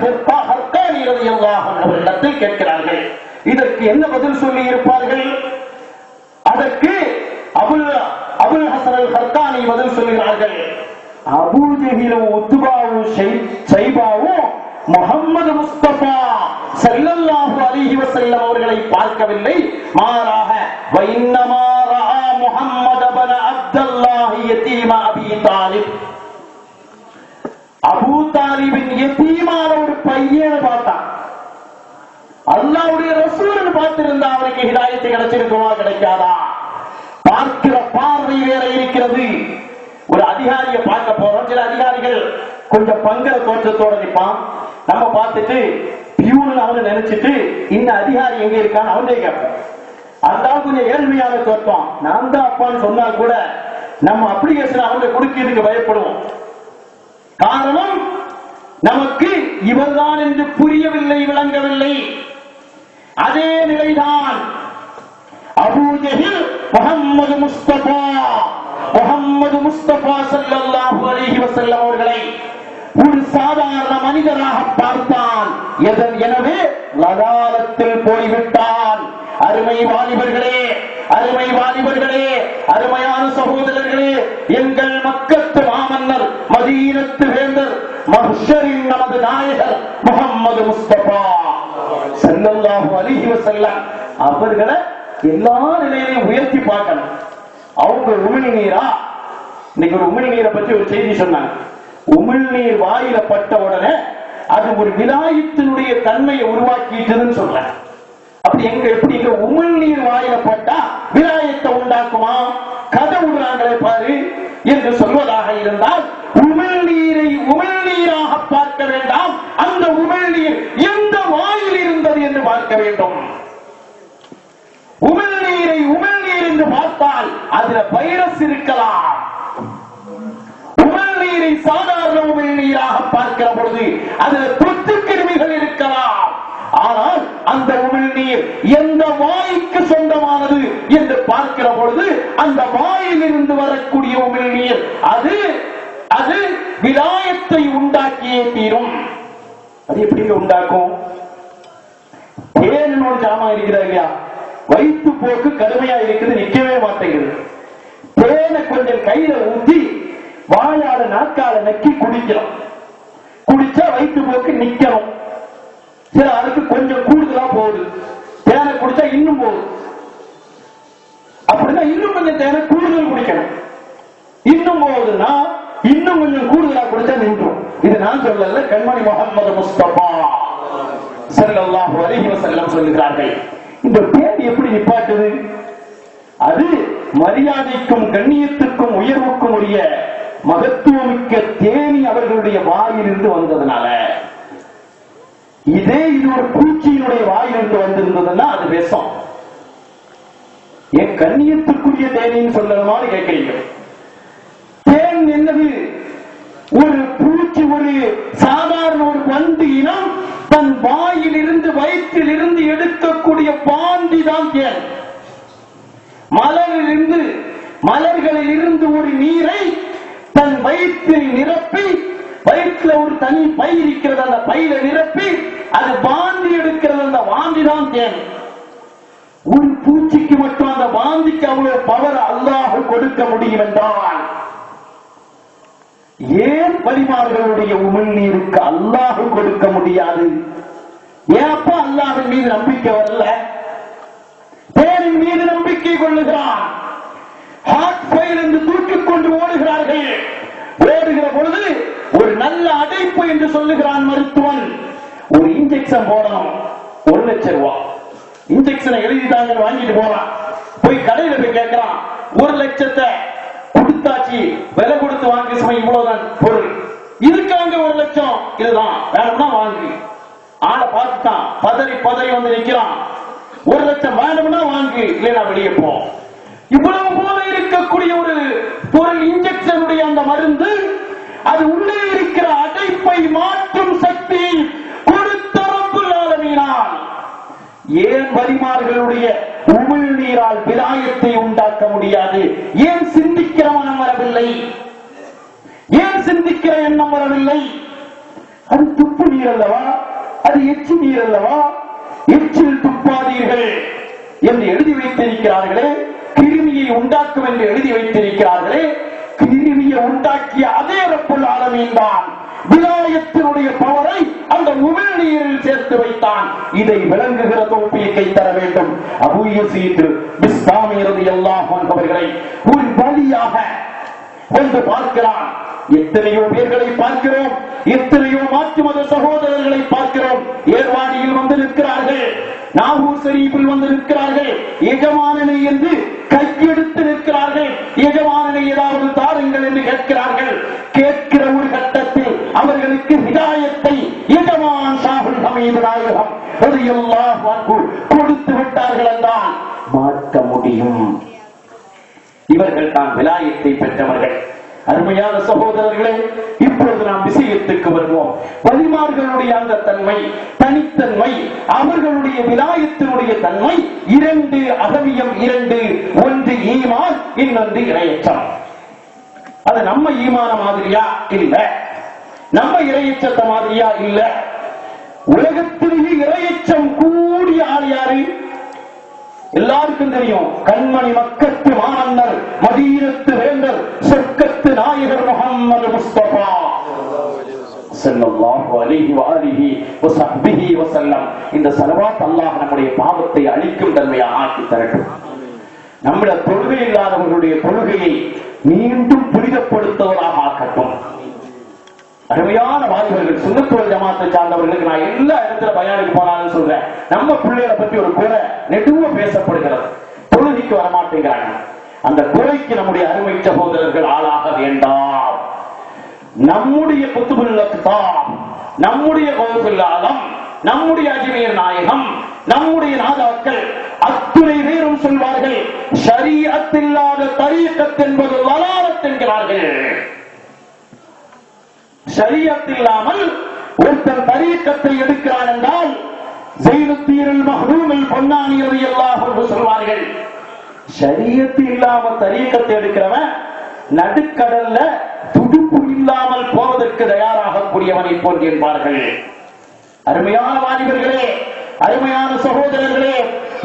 ஹர்கானி ரலியல்லாஹு அன்ஹு அவர்களிடத்தில் கேட்கிறார்கள். இதற்கு என்ன பதில் சொல்லி இருப்பார்கள்? அதற்கு அபுல் ஹஸன் அல் ஹர்கானி பதில் சொல்கிறார்கள், அபூ ஜஹீலும் உத்பாவும் ஷைபாவும் முஹம்மது முஸ்தபா ஸல்லல்லாஹு அலைஹி வஸல்லம் அவர்களை பார்க்கவில்லை, மாறாக வைன்னமா ரஆ முஹம்மது இப்னு அப்துல்லாஹ் யதீம அபீ தாலிப், அபூ தாலிபின் யதீமான ஒரு பையனை பார்த்தான். அல்லாஹ்வுடைய ரசூல் பார்த்திருந்தா அவருக்கு ஹிதாயத் கிடைச்சிருக்குமா கிடைக்காதா? பார்க்கிற பார்வை வேற இருக்கிறது. ஒரு அதிகாரியை பார்க்க போறோம், சில அதிகாரிகள் கொஞ்சம் பங்கர தோற்றத்தோட நிற்பான். நம்ம பார்த்துட்டு பியூன் அவனை நினைச்சிட்டு இந்த அதிகாரி எங்க இருக்கான்னு அவனே கேட்போம். அந்த கொஞ்சம் ஏழ்மையான தோற்றம், நான் தான் அப்பான்னு சொன்னா கூட நம்ம அப்ளிகேஷன் அவங்க கொடுக்கிறதுக்கு பயப்படுவோம். காரணம் நமக்கு இவர்தான் என்று புரியவில்லை, விளங்கவில்லை. அதே நிலைதான் அபூ ஜஹில் முஹம்மது முஸ்தபா ஸல்லல்லாஹு அலைஹி வஸல்லம் அவர்களை ஒரு சாதாரண மனிதராக பார்த்தான். எனவே லதாலத்தில் போய்விட்டான். அருமை வாலிபர்களே, அருமையான சகோதரர்களே, எங்கள் மக்கத்து மாமன்னர், மதீனத்து வேந்தர், மஹ்ஷரின் நமது நாயகர் முஹம்மது முஸ்தபா ஸல்லல்லாஹு அலைஹி வஸல்லம் அவர்களை எல்லா நிலையிலையும் உயர்த்தி பார்க்கணும். அவங்க உமிழ்நீரா? இன்னைக்கு ஒரு உமிழ்நீரை பற்றி ஒரு செய்தி சொன்னாங்க. உமிழ்நீர் வாயில பட்ட உடனே அது ஒரு விலாயத்தினுடைய தன்மையை உருவாக்கிட்டுன்னு சொல்றேன். அப்படி எப்படி உமிழ்நீர் வாயில பட்டா விலாயத்தை உண்டாக்குமா? கதை விடுறாங்களே பாரு என்று சொல்வதாக இருந்தால் உமிழ்நீரை உமிழ்நீராக பார்க்க வேண்டாம், அந்த உமிழ்நீர் எந்த வாயில் இருந்தது என்று பார்க்க வேண்டும். உமிழ்நீரை உமிழ்நீர் என்று பார்த்தால் அதுல வைரஸ் இருக்கலாம். உமிழ்நீரை சாதாரண உமிழ்நீராக பார்க்கிற பொழுது அதில் தொற்று கிருமிகள் இருக்கலாம். ஆனால் அந்த உமிழ்நீர் எந்த வாய்க்கு சொந்தமானது என்று பார்க்கிற பொழுது அந்த வாயில் இருந்து வரக்கூடிய உமிழ்நீர் அது விலாயத்தை உண்டாக்கியே தீரும். அது எப்படி உண்டாக்கும்? தேன் ஜாமா இருக்கிறா இல்லையா, வயிற்று போக்கு கடுமையா இருக்குது, நிக்கவே மாட்டேங்குது. தேனை கொஞ்சம் கையில ஊத்தி வாயால நாக்கால நக்கி குடிக்கிறோம். குடிச்சா வயிற்று போக்கு நிக்கணும். சரி, அதுக்கு கொஞ்சம் கூடுதலா போகுது. தேனை குடிச்சா இன்னும் போகுது. அப்படின்னா இன்னும் கொஞ்சம் தேனை கூடுதல் குடிக்கணும். இன்னும் போகுதுன்னா இன்னும் கொஞ்சம் கூடுதலா குடிச்சா நின்றும். இது நான் சொல்லல, கண்மணி முஹம்மது முஸ்தபா ஸல்லல்லாஹு அலைஹி வஸல்லம் சொல்லுகிறார்கள். இந்த தேன் எப்படி நிப்பாட்டுது? அது மரியாதைக்கும் கண்ணியத்துக்கும் உயர்வுக்கும் உரிய மகத்துவமிக்க தேனி அவர்களுடைய வாயிலிருந்து வந்ததுனால. இது ஒரு பூச்சியினுடைய வாயிலிருந்து வந்திருந்ததுன்னா அது விஷம். என் கண்ணியத்துக்குரிய தேனின்னு சொல்லணுமான்னு கேட்கிறீங்க. தேன் என்னது? ஒரு பூச்சி, ஒரு சாதாரண ஒரு வண்டு இனம் தன் வாயிலிருந்து வயிற்றில் இருந்து எடுக்கக்கூடிய பாந்தி தான் தேன். மலர்களில் இருந்து ஒரு நீரை தன் வயிற்றில் நிரப்பி, வயிற்றுல ஒரு தனி பை இருக்கிறது, அந்த பையில நிரப்பி அது வாந்தி எடுக்கிறது. அந்த வாந்தி தான் தேன். ஒரு பூச்சிக்கு மட்டும் அந்த வாந்திக்கு அவ்வளவு பவர் அல்லாஹ் கொடுக்க முடியும் என்றால் ஏன் வலிமார்களுடைய உமிழ்நீருக்கு அல்லாஹ் கொடுக்க முடியாது? ஏப்பா அல்லாஹ்வின் மீது நம்பிக்கை வரல? தேனின் மீது நம்பிக்கை கொள்ளுகிறான். ஹார்ட் ஃபெயில் என்று தூக்கிக் கொண்டு ஓடுகிறார்கள். ஓடுகிற பொழுது ஒரு நல்ல அடைப்பு என்று சொல்லுகிறான் மருத்துவன். ஒரு இன்ஜெக்ஷன் போடணும், 1 லட்சம் ரூபாய். இன்ஜெக்ஷனை எழுதிட்டாங்க, வாங்கிட்டு போறான். போய் கடையில போய் கேட்கிறான், 1 லட்சத்தை கொடுத்தாச்சு, விலை கொடுத்து வாங்கி சமயம் இவ்வளவுதான் பொருள், இதுக்காங்க 1 லட்சம், இதுதான் வேணும்னா வாங்கி. ஆளை பார்த்துட்டான், பதறி வந்து நிக்கிறான். 1 லட்சம் வேணும்னா வாங்கி, இல்லைன்னா வெளியே போ. இவ்வளவு போல இருக்கக்கூடிய ஒரு பொருள், இன்ஜெக்ஷனுடைய அந்த மருந்து, அது உள்ளே இருக்கிற அடைப்பை மாற்றும் சக்தி ஏன் வலிமார்களுடைய உமிழ் நீரால் விலாயத்தை உண்டாக்க முடியாது? ஏன் சிந்திக்கிற மனம் வரவில்லை? ஏன் சிந்திக்கிற எண்ணம் வரவில்லை? அது துப்பு நீர் அல்லவா? அது எச்சி நீர் அல்லவா? எச்சில் துப்பாதீர்கள் என்று எழுதி வைத்திருக்கிறார்களே, கிருமியை உண்டாக்கும் என்று எழுதி வைத்திருக்கிறார்களே, கிருமியை உண்டாக்கிய அதே ரப்புல் ஆலமீன் தான் விலாயத்தினுடைய பவரை அந்த உமிழ் நீரில் சேர்த்து வைத்தான். இதை விளங்குகிற தௌஃபீக்கை தர வேண்டும். அபூ யஸீத் பிஸ்தாமி ரலியல்லாஹு அன்ஹு அவர்களை ஒரு வலியாக வந்து பார்க்கிறான். எத்தனையோ பேர்களை பார்க்கிறோம், எத்தனையோ மாற்று மத சகோதரர்களை பார்க்கிறோம். ஏர்வாடியில் வந்து நிற்கிறார்கள், நாகூர் ஷரீஃபில் வந்து நிற்கிறார்கள், எஜமானனை என்று கையெடுத்து நிற்கிறார்கள். எஜமானனை ஏதாவது தாருங்கள் என்று கேட்கிறார்கள். கேட்கிற ஒரு கட்டத்தில் அவர்களுக்கு ஹிதாயத்தை எஜமான் ஷாஹுல் ஹமீது நாயகம் ரலியல்லாஹு அன்ஹு கொடுத்து விட்டார்கள் என்றால் மாற்ற முடியும். இவர்கள் தான் விலாயத்தை பெற்றவர்கள். அருமையான சகோதரர்களே, இப்பொழுது நாம் விஷயத்துக்கு வருவோம். வலிமார்களுடைய அந்த தன்மை, தனித்தன்மை, அவர்களுடைய விலாயத்தினுடைய தன்மை இரண்டு, அகமியம் இரண்டு. ஒன்று ஈமான், இன்னொன்று இறையச்சம். அது நம்ம ஈமான மாதிரியா இல்ல, நம்ம இறையச்சத்த மாதிரியா இல்ல. உலகத்திலேயே இறையச்சம் கூடிய ஆள் யாரு? எல்லாருக்கும் தெரியும். கண்மணி மக்கத்து மாமன்னர், மதீனத்து வேந்தர், சொர்க்கத்து நாயகர் முஹம்மது முஸ்தபா ஸல்லல்லாஹு அலைஹி வஆலிஹி வஸஹ்பிஹி வஸல்லம். இந்த ஸலவாத் அல்லாஹ் நம்முடைய பாவத்தை அழிக்கும் தன்மையை ஆக்கி தரட்டும். நம்முடைய தொழுகை இல்லாதவர்களுடைய தொழுகையை மீண்டும் புனிதப்படுத்துவதாக ஆக்கட்டும். அருமையான வாலிபர்கள், சுன்னத் வல் ஜமாத்தை சார்ந்தவர்களுக்கு நான் எல்லா இடத்துல பயானுக்கு போனாலும் சொல்றேன், நம்ம பிள்ளைகளை பற்றி ஒரு குறை நெடுவ பேசப்படுகிறது. தொழுகைக்கு வரமாட்டேங்கிறாங்க. அந்த குறைக்கு நம்முடைய அருமை சகோதரர்கள் ஆளாக வேண்டாம். நம்முடைய குத்துபுல் அக்தாம், நம்முடைய கௌசுல் ஆலம், நம்முடைய அஜ்மீர் நாயகம், நம்முடைய நாதாக்கள் அத்துணை பேரும் சொல்வார்கள், ஷரீஅத் இல்லாத தரீகத் என்பது வலாலத் என்கிறார்கள். ஷரீஅத் இல்லாமல் ஒருத்தன் தரீகத்தை எடுக்கிறான் என்றால் ஸைனுத்தீனுல் மஹ்ரூமுல் பொன்னானி ரலியல்லாஹு அன்ஹு சொல்வார்கள், ஷரீஅத் இல்லாம தரீகத்தை எடுக்கிறவன் நடுக்கடல்ல துடுப்பு இல்லாமல் போவதற்கு தயாராக கூடியவனை போன்று என்பார்கள். அருமையான வாலிபர்களே, அருமையான சகோதரர்களே,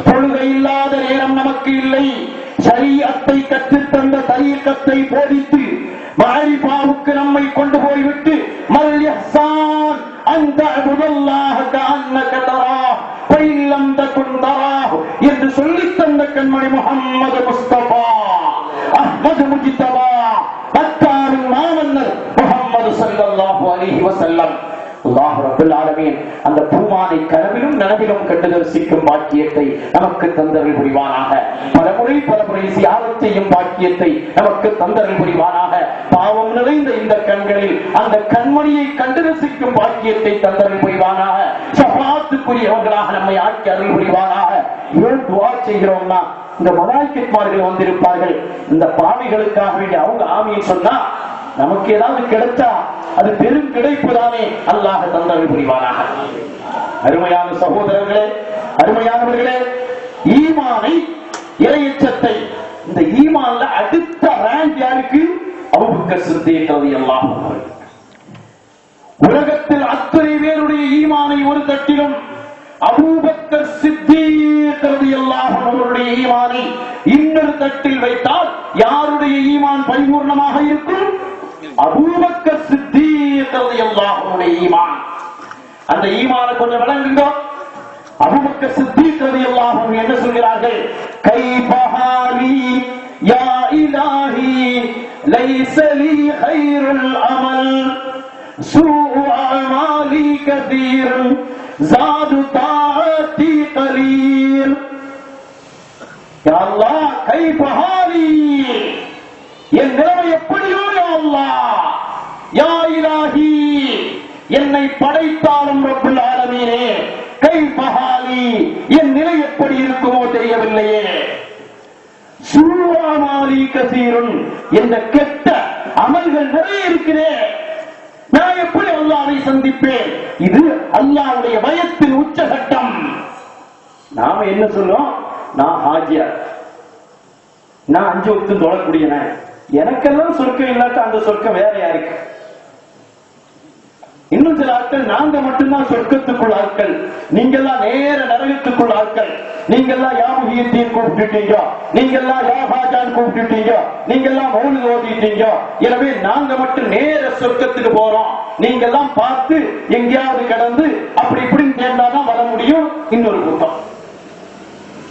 தொழுகை இல்லாத நேரம் நமக்கு இல்லை. ஷரீஅத்தை கற்றுத்தந்த தரீகத்தை போதித்து மாரிஃபாவுக்கு நம்மை கொண்டு போய்விட்டு மல் இஹ்சான் அன் தஅபுதல்லாஹ கஅன்னக தராஹ் ஃப இன் லம் தகுன் தராஹ் என்று சொல்லித் தந்த கண்மணி முஹம்மது முஸ்தபா அஹ்மது முஜ்தபா மக்காவின் மாமன்னர் முஹம்மது ஸல்லல்லாஹு அலைஹி வஸல்லம். அல்லாஹ் ரப்பல் ஆலமீன் அந்த பூமானை கனவிலும் நனவிலும் கண்டு தரிசிக்கும் பாக்கியத்தை நமக்கு தந்தருள் புரிவானாக. பலமுறை சியாரத் செய்யும் பாக்கியத்தை நமக்கு தந்தருள் புரிவானாக. பாவம் நிறைந்த இந்த கண்களில் அந்த கண்மணியை கண்டு ரசிக்கும் பாக்கியத்தை தந்தருள் புரிவானாக. ஷஃபாஅத்துக்குரியவர்களாக நம்மை ஆக்கி அருள் புரிவானாக. ஏன் துஆ செய்கிறோம்னா, இந்த மலாயிகத்மார்கள் வந்திருப்பார்கள், இந்த பாவிகளுக்காக வேண்டி அவங்க ஆமீன் சொன்னா நமக்கு ஏதாவது கிடைச்சா அது பெரும் கிடைப்பு தானே. அல்லாஹ் தந்தருள் புரிவானாக. அருமையான சகோதரர்களே, அருமையானவர்களே, ஈமானை, இறையச்சத்தை, இந்த ஈமான்ல அடுத்த ரேங்க் யாருக்கு? அபூபக்கர் சித்தீக் ரலியல்லாஹு அன்ஹு. உலகத்தில் அத்தனை பேருடைய ஈமானை ஒரு தட்டிலும் அபூபக்கர் சித்தீக் ரலியல்லாஹு அன்ஹுடைய ஈமானை இன்னொரு தட்டில் வைத்தால் யாருடைய ஈமான் பரிபூர்ணமாக இருக்கும்? அபூபக்கர் சித்தீக் ரலியல்லாஹு அன்ஹுடைய ஈமான். அந்த ஈமானை கொஞ்சம் விளங்குங்க. அபூபக்கர் சித்தீக் ரலியல்லாஹு அன்ஹு என்ன சொல்கிறார்கள்? கைஃப ஹாலி யா இலாஹி லைஸ லீ கைருல் அமல் சூஉ அமாலி கதீர் ஜாது தாஅத்தி கலீல். யா அல்லாஹ், கைஃப ஹாலி, என் நிலைமை எப்படியோ யா அல்லாஹ், யா இலாஹி, என்னை படைத்தாலும் ரப்புல் ஆலமீனே, கைஃப ஹாலி, என் நிலை எப்படி இருக்குமோ தெரியவில்லையே. சூஅமாலி கஸீருன், என்ற கெட்ட அமல்கள் நிறைய இருக்கிறே, நான் எப்படி அல்லாஹ்வை சந்திப்பேன்? இது அல்லாஹ்வுடைய பயத்தின் உச்சகட்டம். நாம என்ன சொல்றோம்? நான் ஹாஜியார், நான் 5 வக்து தொழக்கூடியன, எனக்கெல்லாம் சொர்க்கம் இல்லாட்ட அந்த சொர்க்கம் வேற யாருக்கு? இன்னும் சில ஆட்கள் நாங்க மட்டும்தான் சொர்க்கத்துக்குள் ஆட்கள், நீங்கெல்லாம் நேர நரகத்துக்குள் ஆட்கள், நீங்கெல்லாம் யாமுகியத்தையும் கூப்பிட்டுட்டீங்க, நீங்கெல்லாம் யாஹாஜான் கூப்பிட்டுட்டீங்க, நீங்கெல்லாம் மௌலித் ஓதிட்டீங்க, எனவே நாங்க மட்டும் நேர சொர்க்கத்துக்கு போறோம், நீங்கெல்லாம் பார்த்து எங்கேயாவது கடந்து அப்படி இப்படின்னு சேர்ந்தாதான் வர முடியும். இன்னொரு கூட்டம்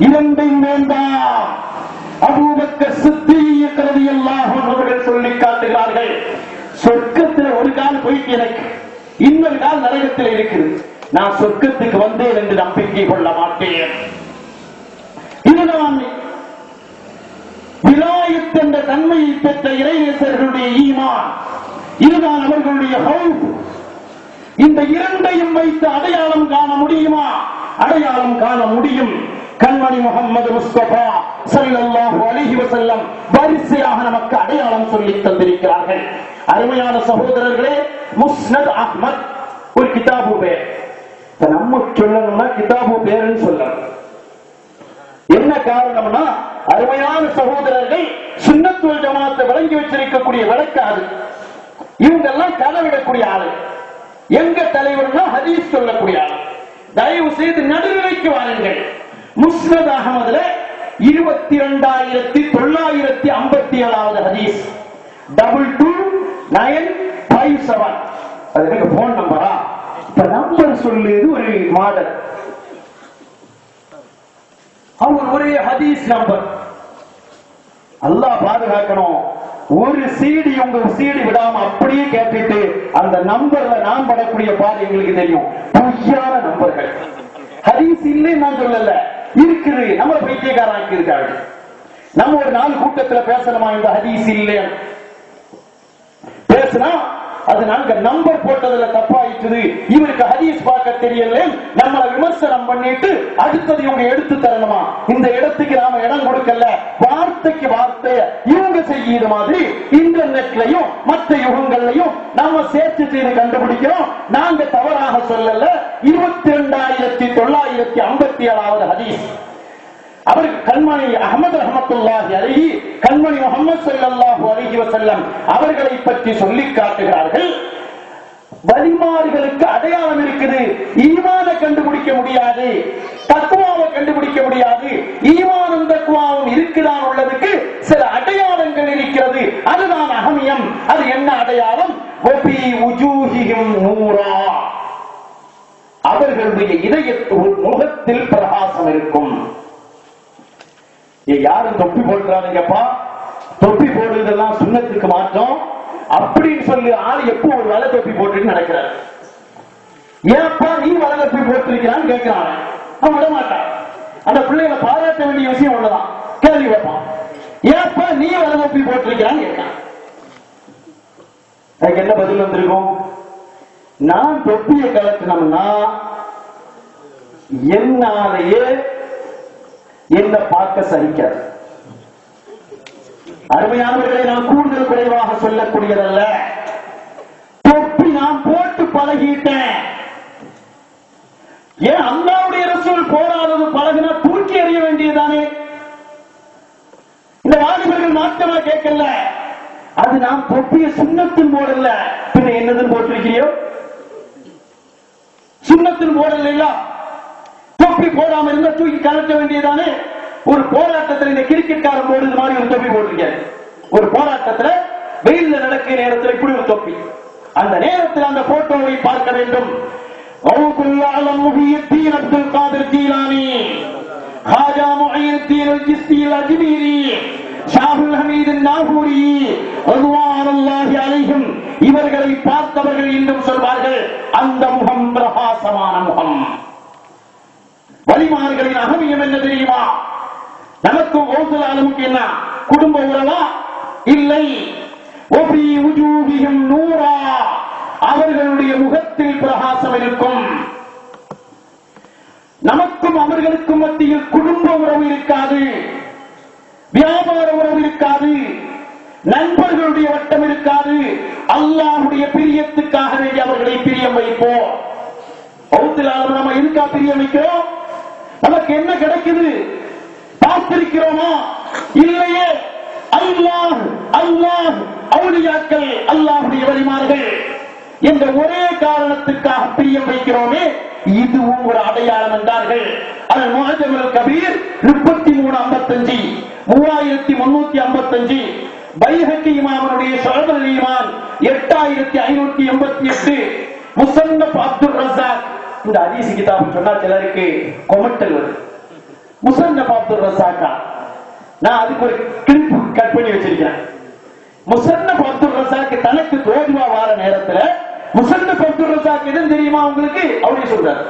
இரண்டையும் வேண்டாம். அபூபக்கர் சித்தீக் ரலியல்லாஹு அன்ஹு அவர்கள் சொல்லி காட்டுகிறார்கள், சொர்க்கத்தில் ஒரு கால் போயிட்டு எனக்கு இன்னொரு கால் நரகத்தில் இருக்குது, நான் சொர்க்கத்துக்கு வந்தேன் என்று நம்பிக்கை கொள்ள மாட்டேன். இதுதான் விலாயத் என்ற தன்மையை பெற்ற இறைநேசர்களுடைய ஈமான், இதுதான் அவர்களுடைய ஹவுப். இந்த இரண்டையும் வைத்து அடையாளம் காண முடியுமா? அடையாளம் காண முடியும். கண்மணி முஹம்மது முஸ்தபா ஸல்லல்லாஹு அலைஹி வஸல்லம் வரிசையாக நமக்கு அடையாளம் சொல்லி தந்திருக்கிறார்கள். அருமையான சகோதரர்களே, முஸ்னத் அஹ்மத் ஒரு கிதாபு பேர். நம்ம சொல்லணும்னா கிதாபு பேருன்னு சொல்லணும். என்ன காரணம்னா, அருமையான சகோதரர்கள் சுன்னத் வல் ஜமாஅத்தை விளங்கி வச்சிருக்கக்கூடிய விளக்காது. இவங்க எல்லாம் கலவிடக்கூடிய ஆளு. எங்க தலைவர்னா ஹதீஸ் சொல்லக்கூடிய ஆளு. தயவு செய்து நடுநிலைக்கு வாருங்கள். முஸ்னத் அஹ்மதுல 22,957வது ஹதீஸ் 22,957. அது எனக்கு போன் நம்பரா? இப்ப நம்பர் சொல்லுது ஒரு மாடல், அவர் ஒரே ஹதீஸ் நம்பர். அல்லாஹ் பாதுகாக்கணும். ஒரு சீடி உங்க சீடி விடாம அப்படியே கேட்டுட்டு அந்த நம்பர்ல நாம் படக்கூடிய பாடு எங்களுக்கு தெரியும். பொய்யான நம்பர்கள். ஹதீஸ் இல்லை நான் சொல்லல, இருக்குது. நம்ம பைத்தியக்காரன் இருக்காங்க. நம்ம ஒரு 4 கூட்டத்துல பேசணுமா இந்த ஹதீஸ் இல்லை பேசினா அது நாங்க நம்பர் போட்டதுல தப்பாயிட்டு, இவருக்கு ஹதீஸ் பார்க்க தெரியல, நம்மளை விமர்சனம் பண்ணிட்டு அடுத்தது இவங்க எடுத்து தரணுமா? இந்த இடத்துக்கு நாம இடம் கொடுக்கல. வார்த்தைக்கு வார்த்தை இவங்க செய்யற மாதிரி இன்டர்நெட்லயும் மற்ற யுகங்கள்லயும் நாம சேர்த்து செய்து கண்டுபிடிக்கிறோம். நாங்க தவறாக சொல்லல. 22,957வது ஹதீஸ். அவருக்கு கண்மணி அஹ்மது ரஹ்மத்துல்லாஹி அலைஹி, கண்மணி முஹம்மது ஸல்லல்லாஹு அலைஹி வஸல்லம் அவர்களை பற்றி சொல்லி காட்டுகிறார்கள். வலிமார்களுக்கு அடையாளம் இருக்குது. ஈமானை கண்டுபிடிக்க முடியாது, தக்வாவை கண்டுபிடிக்க முடியாது. ஈமானும் தக்வாவும் இருக்குதான் உள்ளதுக்கு சில அடையாளங்கள் இருக்கிறது. அதுதான் அஹமியம். அது என்ன அடையாளம்? வபி உஜூஹிஹிம் நூரா, அவர்களுடைய இதயத்தில் முகத்தில் பிரகாசம் இருக்கும். யாரும் தொப்பி போடுறானுங்கப்பா, தொப்பி போடுறதெல்லாம் சுன்னத்துக்கு மாற்றம் அப்படின்னு சொல்லி ஆள் எப்போ ஒரு வலை தொப்பி போட்டு நடக்கிறார். ஏப்பா நீ வலை தொப்பி போட்டிருக்கிறான்னு கேட்கிறான். அவன் விட மாட்டான். அந்த பிள்ளைகளை பாராட்ட வேண்டிய விஷயம் ஒண்ணுதான். கேள்வி வைப்பான், ஏப்பா நீ வலை தொப்பி போட்டிருக்கிறான்னு கேட்கிறான். அதுக்கு என்ன பதில் வந்திருக்கும்? நான் தொப்பியை கலட்டினோம்னா என்னாலேயே என்ன பார்க்க சகிக்காது. அருமையானவர்களை நான் கூடுதல் குறைவாக சொல்லக்கூடியதல்ல. தொப்பி நான் போட்டு பழகிட்டேன். ஏன் அல்லாஹ்வுடைய ரசூல் போராடுறது பழகினா தூக்கி எறிய வேண்டியதானே? இந்த வாலிபர்கள் மாற்றமா கேட்கல. அது நான் தொப்பிய சுன்னத்தின் போடல, பின்ன என்னதுன்னு போட்டிருக்கிறியோ? சுன்னத்தின் போடல. தொப்பி போடாம இருந்தா தூக்கி கலட்ட வேண்டியதானே? ஒரு போராட்டத்தில் இந்த கிரிக்கெட்காரன் போடுறது மாதிரி ஒரு தொப்பி போட்டிருக்காரு. ஒரு போராட்டத்துல வெயில்ல நடக்கிற நேரத்தில் இப்படி ஒரு தொப்பி. அந்த நேரத்தில் அந்த போட்டோவை பார்க்க வேண்டும். அப்துல் காதிர் ஜீலானி, ஹாஜா முஹையத்தீன் அல்-ஜிஸ்தி அல்-அஜ்மீரி, ஷாஹுல் ஹமீத் நாகூரி ரضوانுல்லாஹி அலைஹிம், இவர்களை பார்த்தவர்கள் இன்னும் சொல்வார்கள், அந்த முகம் பிரகாசமான முகம். வலிமார்களின் அகமியம் என்ன தெரியுமா? நமக்கும் கௌசுல் ஆலமுக்கு என்ன குடும்ப உறவா? இல்லை. ஒபி உஜூஹிஹிம் நூரா, அவர்களுடைய முகத்தில் பிரகாசம் இருக்கும். நமக்கும் அவர்களுக்கும் மத்தியில் குடும்ப உறவு இருக்காது, வியாபார உறவு இருக்காது, நண்பர்களுடைய வட்டம் இருக்காது. அல்லாஹ்வுடைய பிரியத்துக்காக வேண்டி அவர்களை பிரியம் வைப்போம். கௌசுல் ஆலம் நம்ம எதுக்கா பிரியம் வைக்கிறோம்? நமக்கு என்ன கிடைக்குது பார்த்திருக்கிறோமா? இல்லையே. அல்லாஹ் அல்லாஹ் அவுலியாக்கள், அல்லாஹ்வுடைய வலிமார்கள் என்ற ஒரே காரணத்துக்காக பிரியம் வைக்கிறோமே, இதுவும் ஒரு அடையாளம் என்றார்கள். அது முஅஜமுல் கபீர் 3355 3355, பைஹக்கி இமாமுடைய ஷுஅபுல் ஈமான் 8588, முஸன்னஃப் அப்துர் ரஸாக். இந்த ஹதீஸ் கிதாப் சொன்னா சிலருக்கு கொமட்டல் வருது. முஸன்னஃப் அப்துர் ரஸாக்கா, நான் அதுக்கு ஒரு கிளிப் கட் பண்ணி வச்சிருக்கேன். முஸன்னஃப் அப்துர் ரஸாக் தனக்கு தோதுவா வார நேரத்துல முஸன்னஃப் அப்துர் ரஸாக் எதுன்னு தெரியுமா உங்களுக்கு? அவரே சொல்றாரு,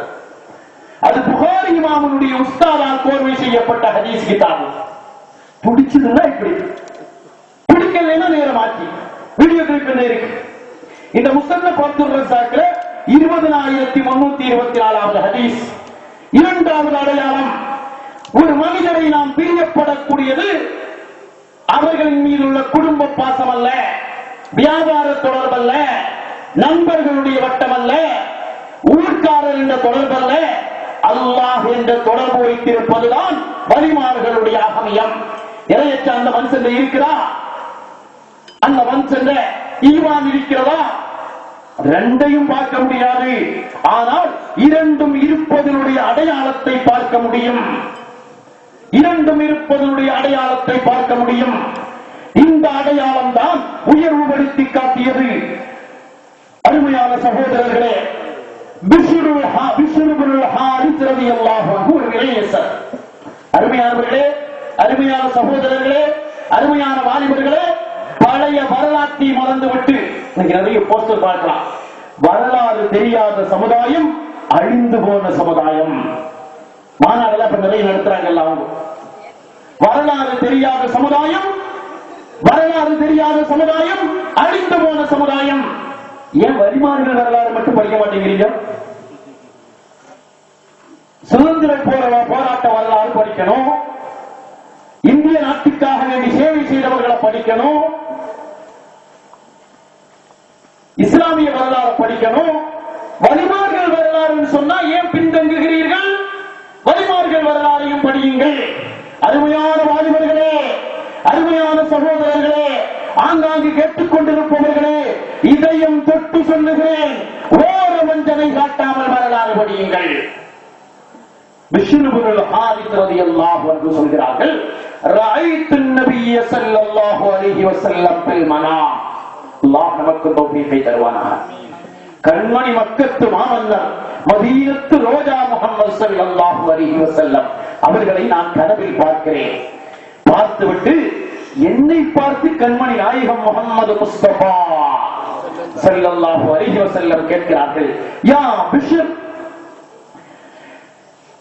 அது புகாரி இமாமுடைய உஸ்தாதால் கோர்வை செய்யப்பட்ட ஹதீஸ் கிதாப். பிடிச்சதுன்னா இப்படி, பிடிக்கலைன்னா நேரம் ஆச்சு. வீடியோ கிளிப் என்ன இருக்கு? இந்த முஸன்னஃப் அப்துர் ரஸாக்ல 20324வது ஹதீஸ். இரண்டாவது அடையாளம், ஒரு மனிதரை நாம் பிரியப்படக்கூடியது அவர்களின் மீது உள்ள குடும்ப பாசம் அல்ல, வியாபார தொடர்பல்ல, நண்பர்களுடைய வட்டம் அல்ல, ஊர்க்காரர் என்ற தொடர்பல்ல, அல்லாஹ் என்ற தொடர்பு வைத்திருப்பதுதான் வலிமார்களுடைய அகமியம். இறையற்ற அந்த மனுஷன் இருக்கிறா, அந்த மனுஷன் ஈமான் இருக்கிறதா? ரெண்டையும் பார்க்க முடியாது. ஆனால் இரண்டும் இருப்பதனுடைய அடையாளத்தை பார்க்க முடியும். இரண்டும் இருப்பதனுடைய அடையாளத்தை பார்க்க முடியும். இந்த அடையாளம் தான் உயர்வுபடுத்தி காட்டியது. அருமையான சகோதரர்களே, பிஷ்ர் இப்னு ஹாரிஸ் ரலியல்லாஹு அன்ஹு ஒரு இளைஞர். அருமையானவர்களே, அருமையான சகோதரர்களே, அருமையான வாலிபர்களே, பழைய வரலாற்றை மறந்துவிட்டு இன்னைக்கு நிறைய போஸ்டர் பார்க்கலாம். வரலாறு தெரியாத சமுதாயம், அழிந்து போன சமுதாயம். மாநாடுல இப்ப நிறைய நடத்துறாங்கல்ல அவங்க. வரலாறு தெரியாத சமுதாயம், வரலாறு தெரியாத சமுதாயம், அழிந்து போன சமுதாயம். ஏன் வலிமார்கள் வரலாறு மட்டும் படிக்க மாட்டேங்கிறீங்க? சுதந்திர போராட்ட வரலாறு படிக்கணும், இந்திய நாட்டுக்காக வேண்டி சேவை செய்தவர்களை படிக்கணும், இஸ்லாமிய வரலாறு படிக்கணும். வலிமார்கள் வரலாறு சொன்னா ஏன் பின்தங்குகிறீர்கள்? வலிமார்கள் வரலாறையும் படியுங்கள். அருமையான வாலிபர்களே, அருமையான சகோதரர்களே, ஆங்காங்கு கேட்டுக் கொண்டிருப்பவர்களே, இதயம் தொட்டு சொல்லுகிறேன், ஓர வஞ்சனை காட்டாமல் வரலாறு படியுங்கள். பிஷ்ர் இப்னு ஹாரிஸ் ரலியல்லாஹு அன்ஹு சொல்கிறார்கள், ரஅய்து நபிய ஸல்லல்லாஹு அலைஹி வஸல்லம் ஃபில் மனாம். அல்லாஹ் நமக்கு தௌஃபீகை தருவானாக. கண்மணி மக்கத்து மாமன்னர் மதீனத்து ரோஜா முஹம்மது ஸல்லல்லாஹு அலைஹி வஸல்லம் அவர்களை நான் கனவில் பார்க்கிறேன். பார்த்துவிட்டு என்னை பார்த்து கண்மணி நாயகம் முஹம்மது முஸ்தபா ஸல்லல்லாஹு அலைஹி வஸல்லம் கேட்கிறார்கள், யா பிஷ்ர்,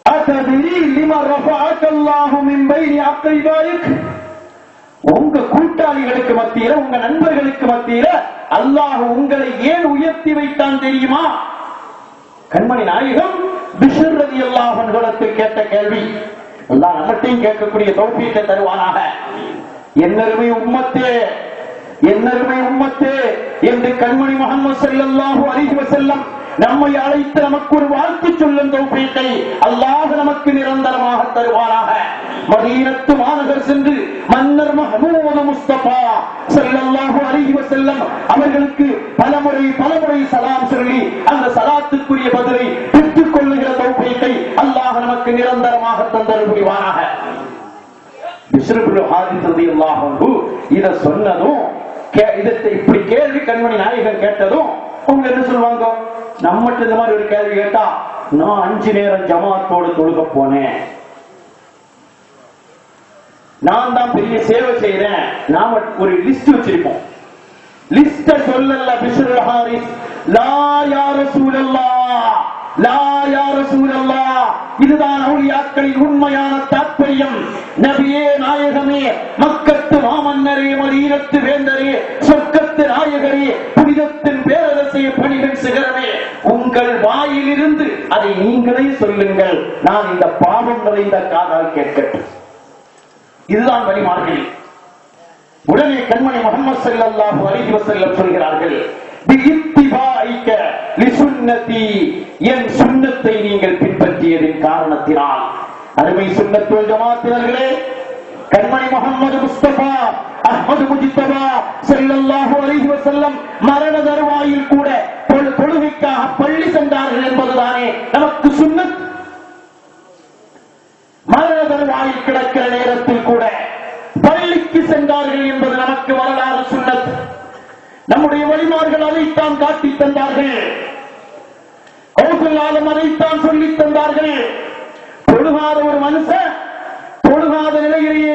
அத்தத்ரி லிமா ரஃபஅக அல்லாஹு மின் பைனி அக்ரிபாயிக். உங்க கூட்டாளிகளுக்கு மத்தியில, உங்க நண்பர்களுக்கு மத்தியில அல்லாஹ் உங்களை ஏன் உயர்த்தி வைத்தான் தெரியுமா? கண்மணி நாயகம் பிஷ்ர் ரலியல்லாஹு அன்ஹு கேட்ட கேள்வி அல்லாஹ் நம்மட்டையும் கேட்கக்கூடிய தௌஃபீகை தருவானாக. என்னருமை உம்மத்தே, என்னருமை உம்மத்தே என்று கண்மணி முஹம்மது ஸல்லல்லாஹு அலைஹி வஸல்லம் நம்மை அழைத்து நமக்கு ஒரு வாழ்த்து சொல்லும் தௌஃபீகை அல்லாஹ் நமக்கு நிரந்தரமாக தருவானாக. மதீனத்து மாநகர் சென்று மன்னர் மஹ்மூது முஸ்தபா ஸல்லல்லாஹு அலைஹி வஸல்லம் அவர்களுக்கு பலமுறை சலாம் சொல்லி அந்த சலாத்துக்குரிய பதிலை பெற்றுக் கொள்ளுகிற தௌஃபீகை அல்லாஹ் நமக்கு நிரந்தரமாக தந்தருள் புரிவானாக. பிஷ்ர் இப்னு ஹாரிஸ் ரலியல்லாஹு அன்ஹு இத சொன்னதும், இதத்தை இப்படி கேள்வி கண்மணி நாயகம் கேட்டதும் அவங்க என்ன சொல்லுவாங்க? நம்மகிட்ட இந்த மாதிரி ஒரு கேள்வி கேட்டா, நான் 5 நேரம் ஜமாத்தோடு தொழுக போனேன், நான் தான் பெரிய சேவை செய்யறேன், நாம ஒரு லிஸ்ட் வச்சிருப்போம். லிஸ்ட சொல்லல பிஷ்ர் ஹாரிஸ், லா யா ரசூலல்லாஹ், லா யா ரசூலல்லாஹ். இதுதான் அவுலியாக்களின் உண்மையான தாற்பயம். நபியே, நாயகமே, மக்கத்து மாமன்னரே, மதீனத்து வேந்தரே, சொர்க்கத்து நாயகரே, புனிதத்தின் பேரரசே, பணிகள் சிகரமே, உங்கள் வாயிலிருந்து அதை நீங்களே சொல்லுங்கள், நான் இந்த பாவம் நிறைந்த காதால் கேட்கட்டும். இதுதான் வழிமார்கள். உடனே கண்மணி முஹம்மது ஸல்லல்லாஹு அலைஹி வஸல்லம் சொல்கிறார்கள், பிஇத்திபாஇக லிசுன்னதி, என் சுன்னத்தை நீங்கள் பின்பற்றியதின் காரணத்தினால் அருமை சுன்னத் வல் ஜமாத்தினர்களே, கண்மணி முஹம்மது முஸ்தபா அஹ்மது முஜ்தபா ஸல்லல்லாஹு அலைஹி வஸல்லம் மரண தருவாயில் கூட தொழுகைக்காக பள்ளி சென்றார்கள் என்பதுதானே நமக்கு சுன்னத். மரண தருவாயில் கிடக்கிற நேரத்தில் கூட பள்ளிக்கு சென்றார்கள் என்பது நமக்கு வரலாறு சுன்னத். நம்முடைய வழிமார்கள் அதைத்தான் காட்டித் தந்தார்கள். கௌசல்யாலும் அதைத்தான் சொல்லித் தந்தார்கள். தொழுகாத ஒரு மனுஷன் தொழுகாத நிலையிலேயே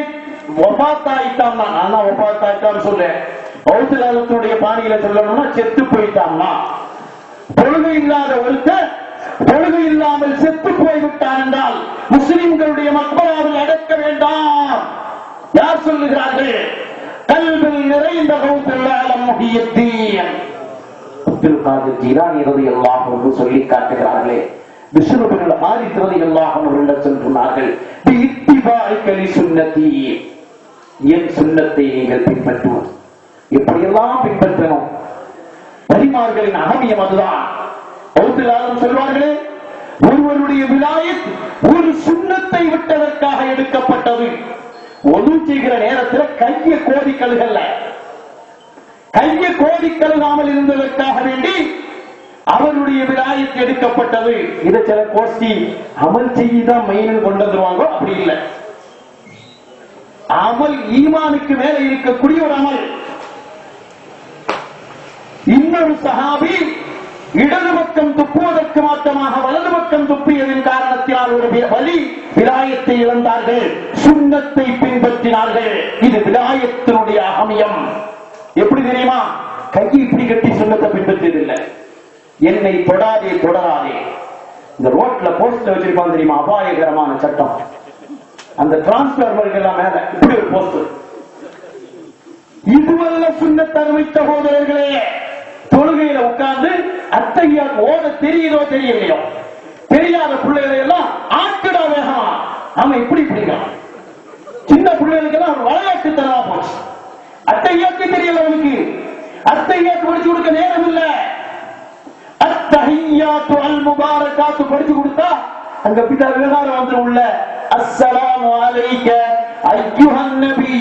ஒபாத்தாயிட்டான். நான் ஒபாத்தாயிட்டான்னு சொல்றேன். கௌசல்யாலத்தினுடைய பாணியில சொல்லணும்னா செத்து போயிட்டான்னா, தொழுகை இல்லாத ஒருத்தர் தொழுகை இல்லாமல் செத்து போய்விட்டான் என்றால் முஸ்லிம்களுடைய மக்பராவில் அடக்க வேண்டாம். யார் சொல்லுகிறார்கள்? கல்வில் நிறைந்த கௌசல்யாலம் முஹியத்தீன் அப்துல் காதிர் ஜீலானி ரலியல்லாஹு அன்ஹு சொல்லி காட்டுகிறார்களே. பிஷ்ர் இப்னு ஹாரிஸ் ரலியல்லாஹு அன்ஹு சொன்னார்கள், பிஇத்திபாஇக லிசுன்னதி, என் சுன்னத்தை நீங்கள் பின்பற்றுவோம். எப்படியெல்லாம் பின்பற்றணும்? பரிமார்களின் அகமியம் அதுதான். கௌசல்யாலம் சொல்வார்களே, ஒருவருடைய விலாயத் ஒரு சுன்னத்தை விட்டதற்காக எடுக்கப்பட்டது. ஒது செய்கிற நேரத்தில் கையை கோதி கழுகல்ல, கையை கோதி கழுகாமல் இருந்ததற்காக வேண்டி அவருடைய விலாயத் எடுக்கப்பட்டது. இதை சில கோஷ்டி அமல் செய்தான் மெயின் கொண்டு வந்துருவாங்க. அப்படி இல்லை. அமல் ஈமானுக்கு மேல இருக்கக்கூடிய ஒரு அமல். இன்னொரு சஹாபி இடது பக்கம் துப்புவதற்கு மாற்றமாக வலது பக்கம் துப்பியதின் காரணத்தினால் ஒரு வலி விலாயத்தை இழந்தார்கள். சுன்னத்தை பின்பற்றினார்கள். இது விலாயத்தினுடைய அகமியம். எப்படி தெரியுமா? கையை இப்படி கட்டி சுன்னத்தை பின்பற்றியதில்லை. என்னை தொடாதே தொடராதே. இந்த ரோட்ல போஸ்ட் வச்சிருப்பான் தெரியுமா? அபாயகரமான சட்டம். அந்த டிரான்ஸ்பர் எல்லாம் மேல இப்படி ஒரு போஸ்ட். இதுவல்ல சுன்னத் அருமை சகோதரர்களே. தொழுகையில உட்கார்ந்து அத்தகைய ஓட தெரியுதோ தெரியலையோ தெரியாத பிள்ளைகளை எல்லாம் ஆட்டுடா வேகமா அவன் இப்படி இப்படிதான். சின்ன பிள்ளைகளுக்கு எல்லாம் விளையாட்டு தரவா போச்சு. அத்தையாக்கு தெரியல. அவனுக்கு அத்தையாக்கு படிச்சு கொடுக்க நேரம் இல்ல. அத்தஹிய்யாத்து அல் முபாரகாத்து படிச்சு கொடுத்தா அங்க பிதா விவகாரம் வந்து உள்ள அஸ்ஸலாமு அலைக்க அய்யுஹன் நபி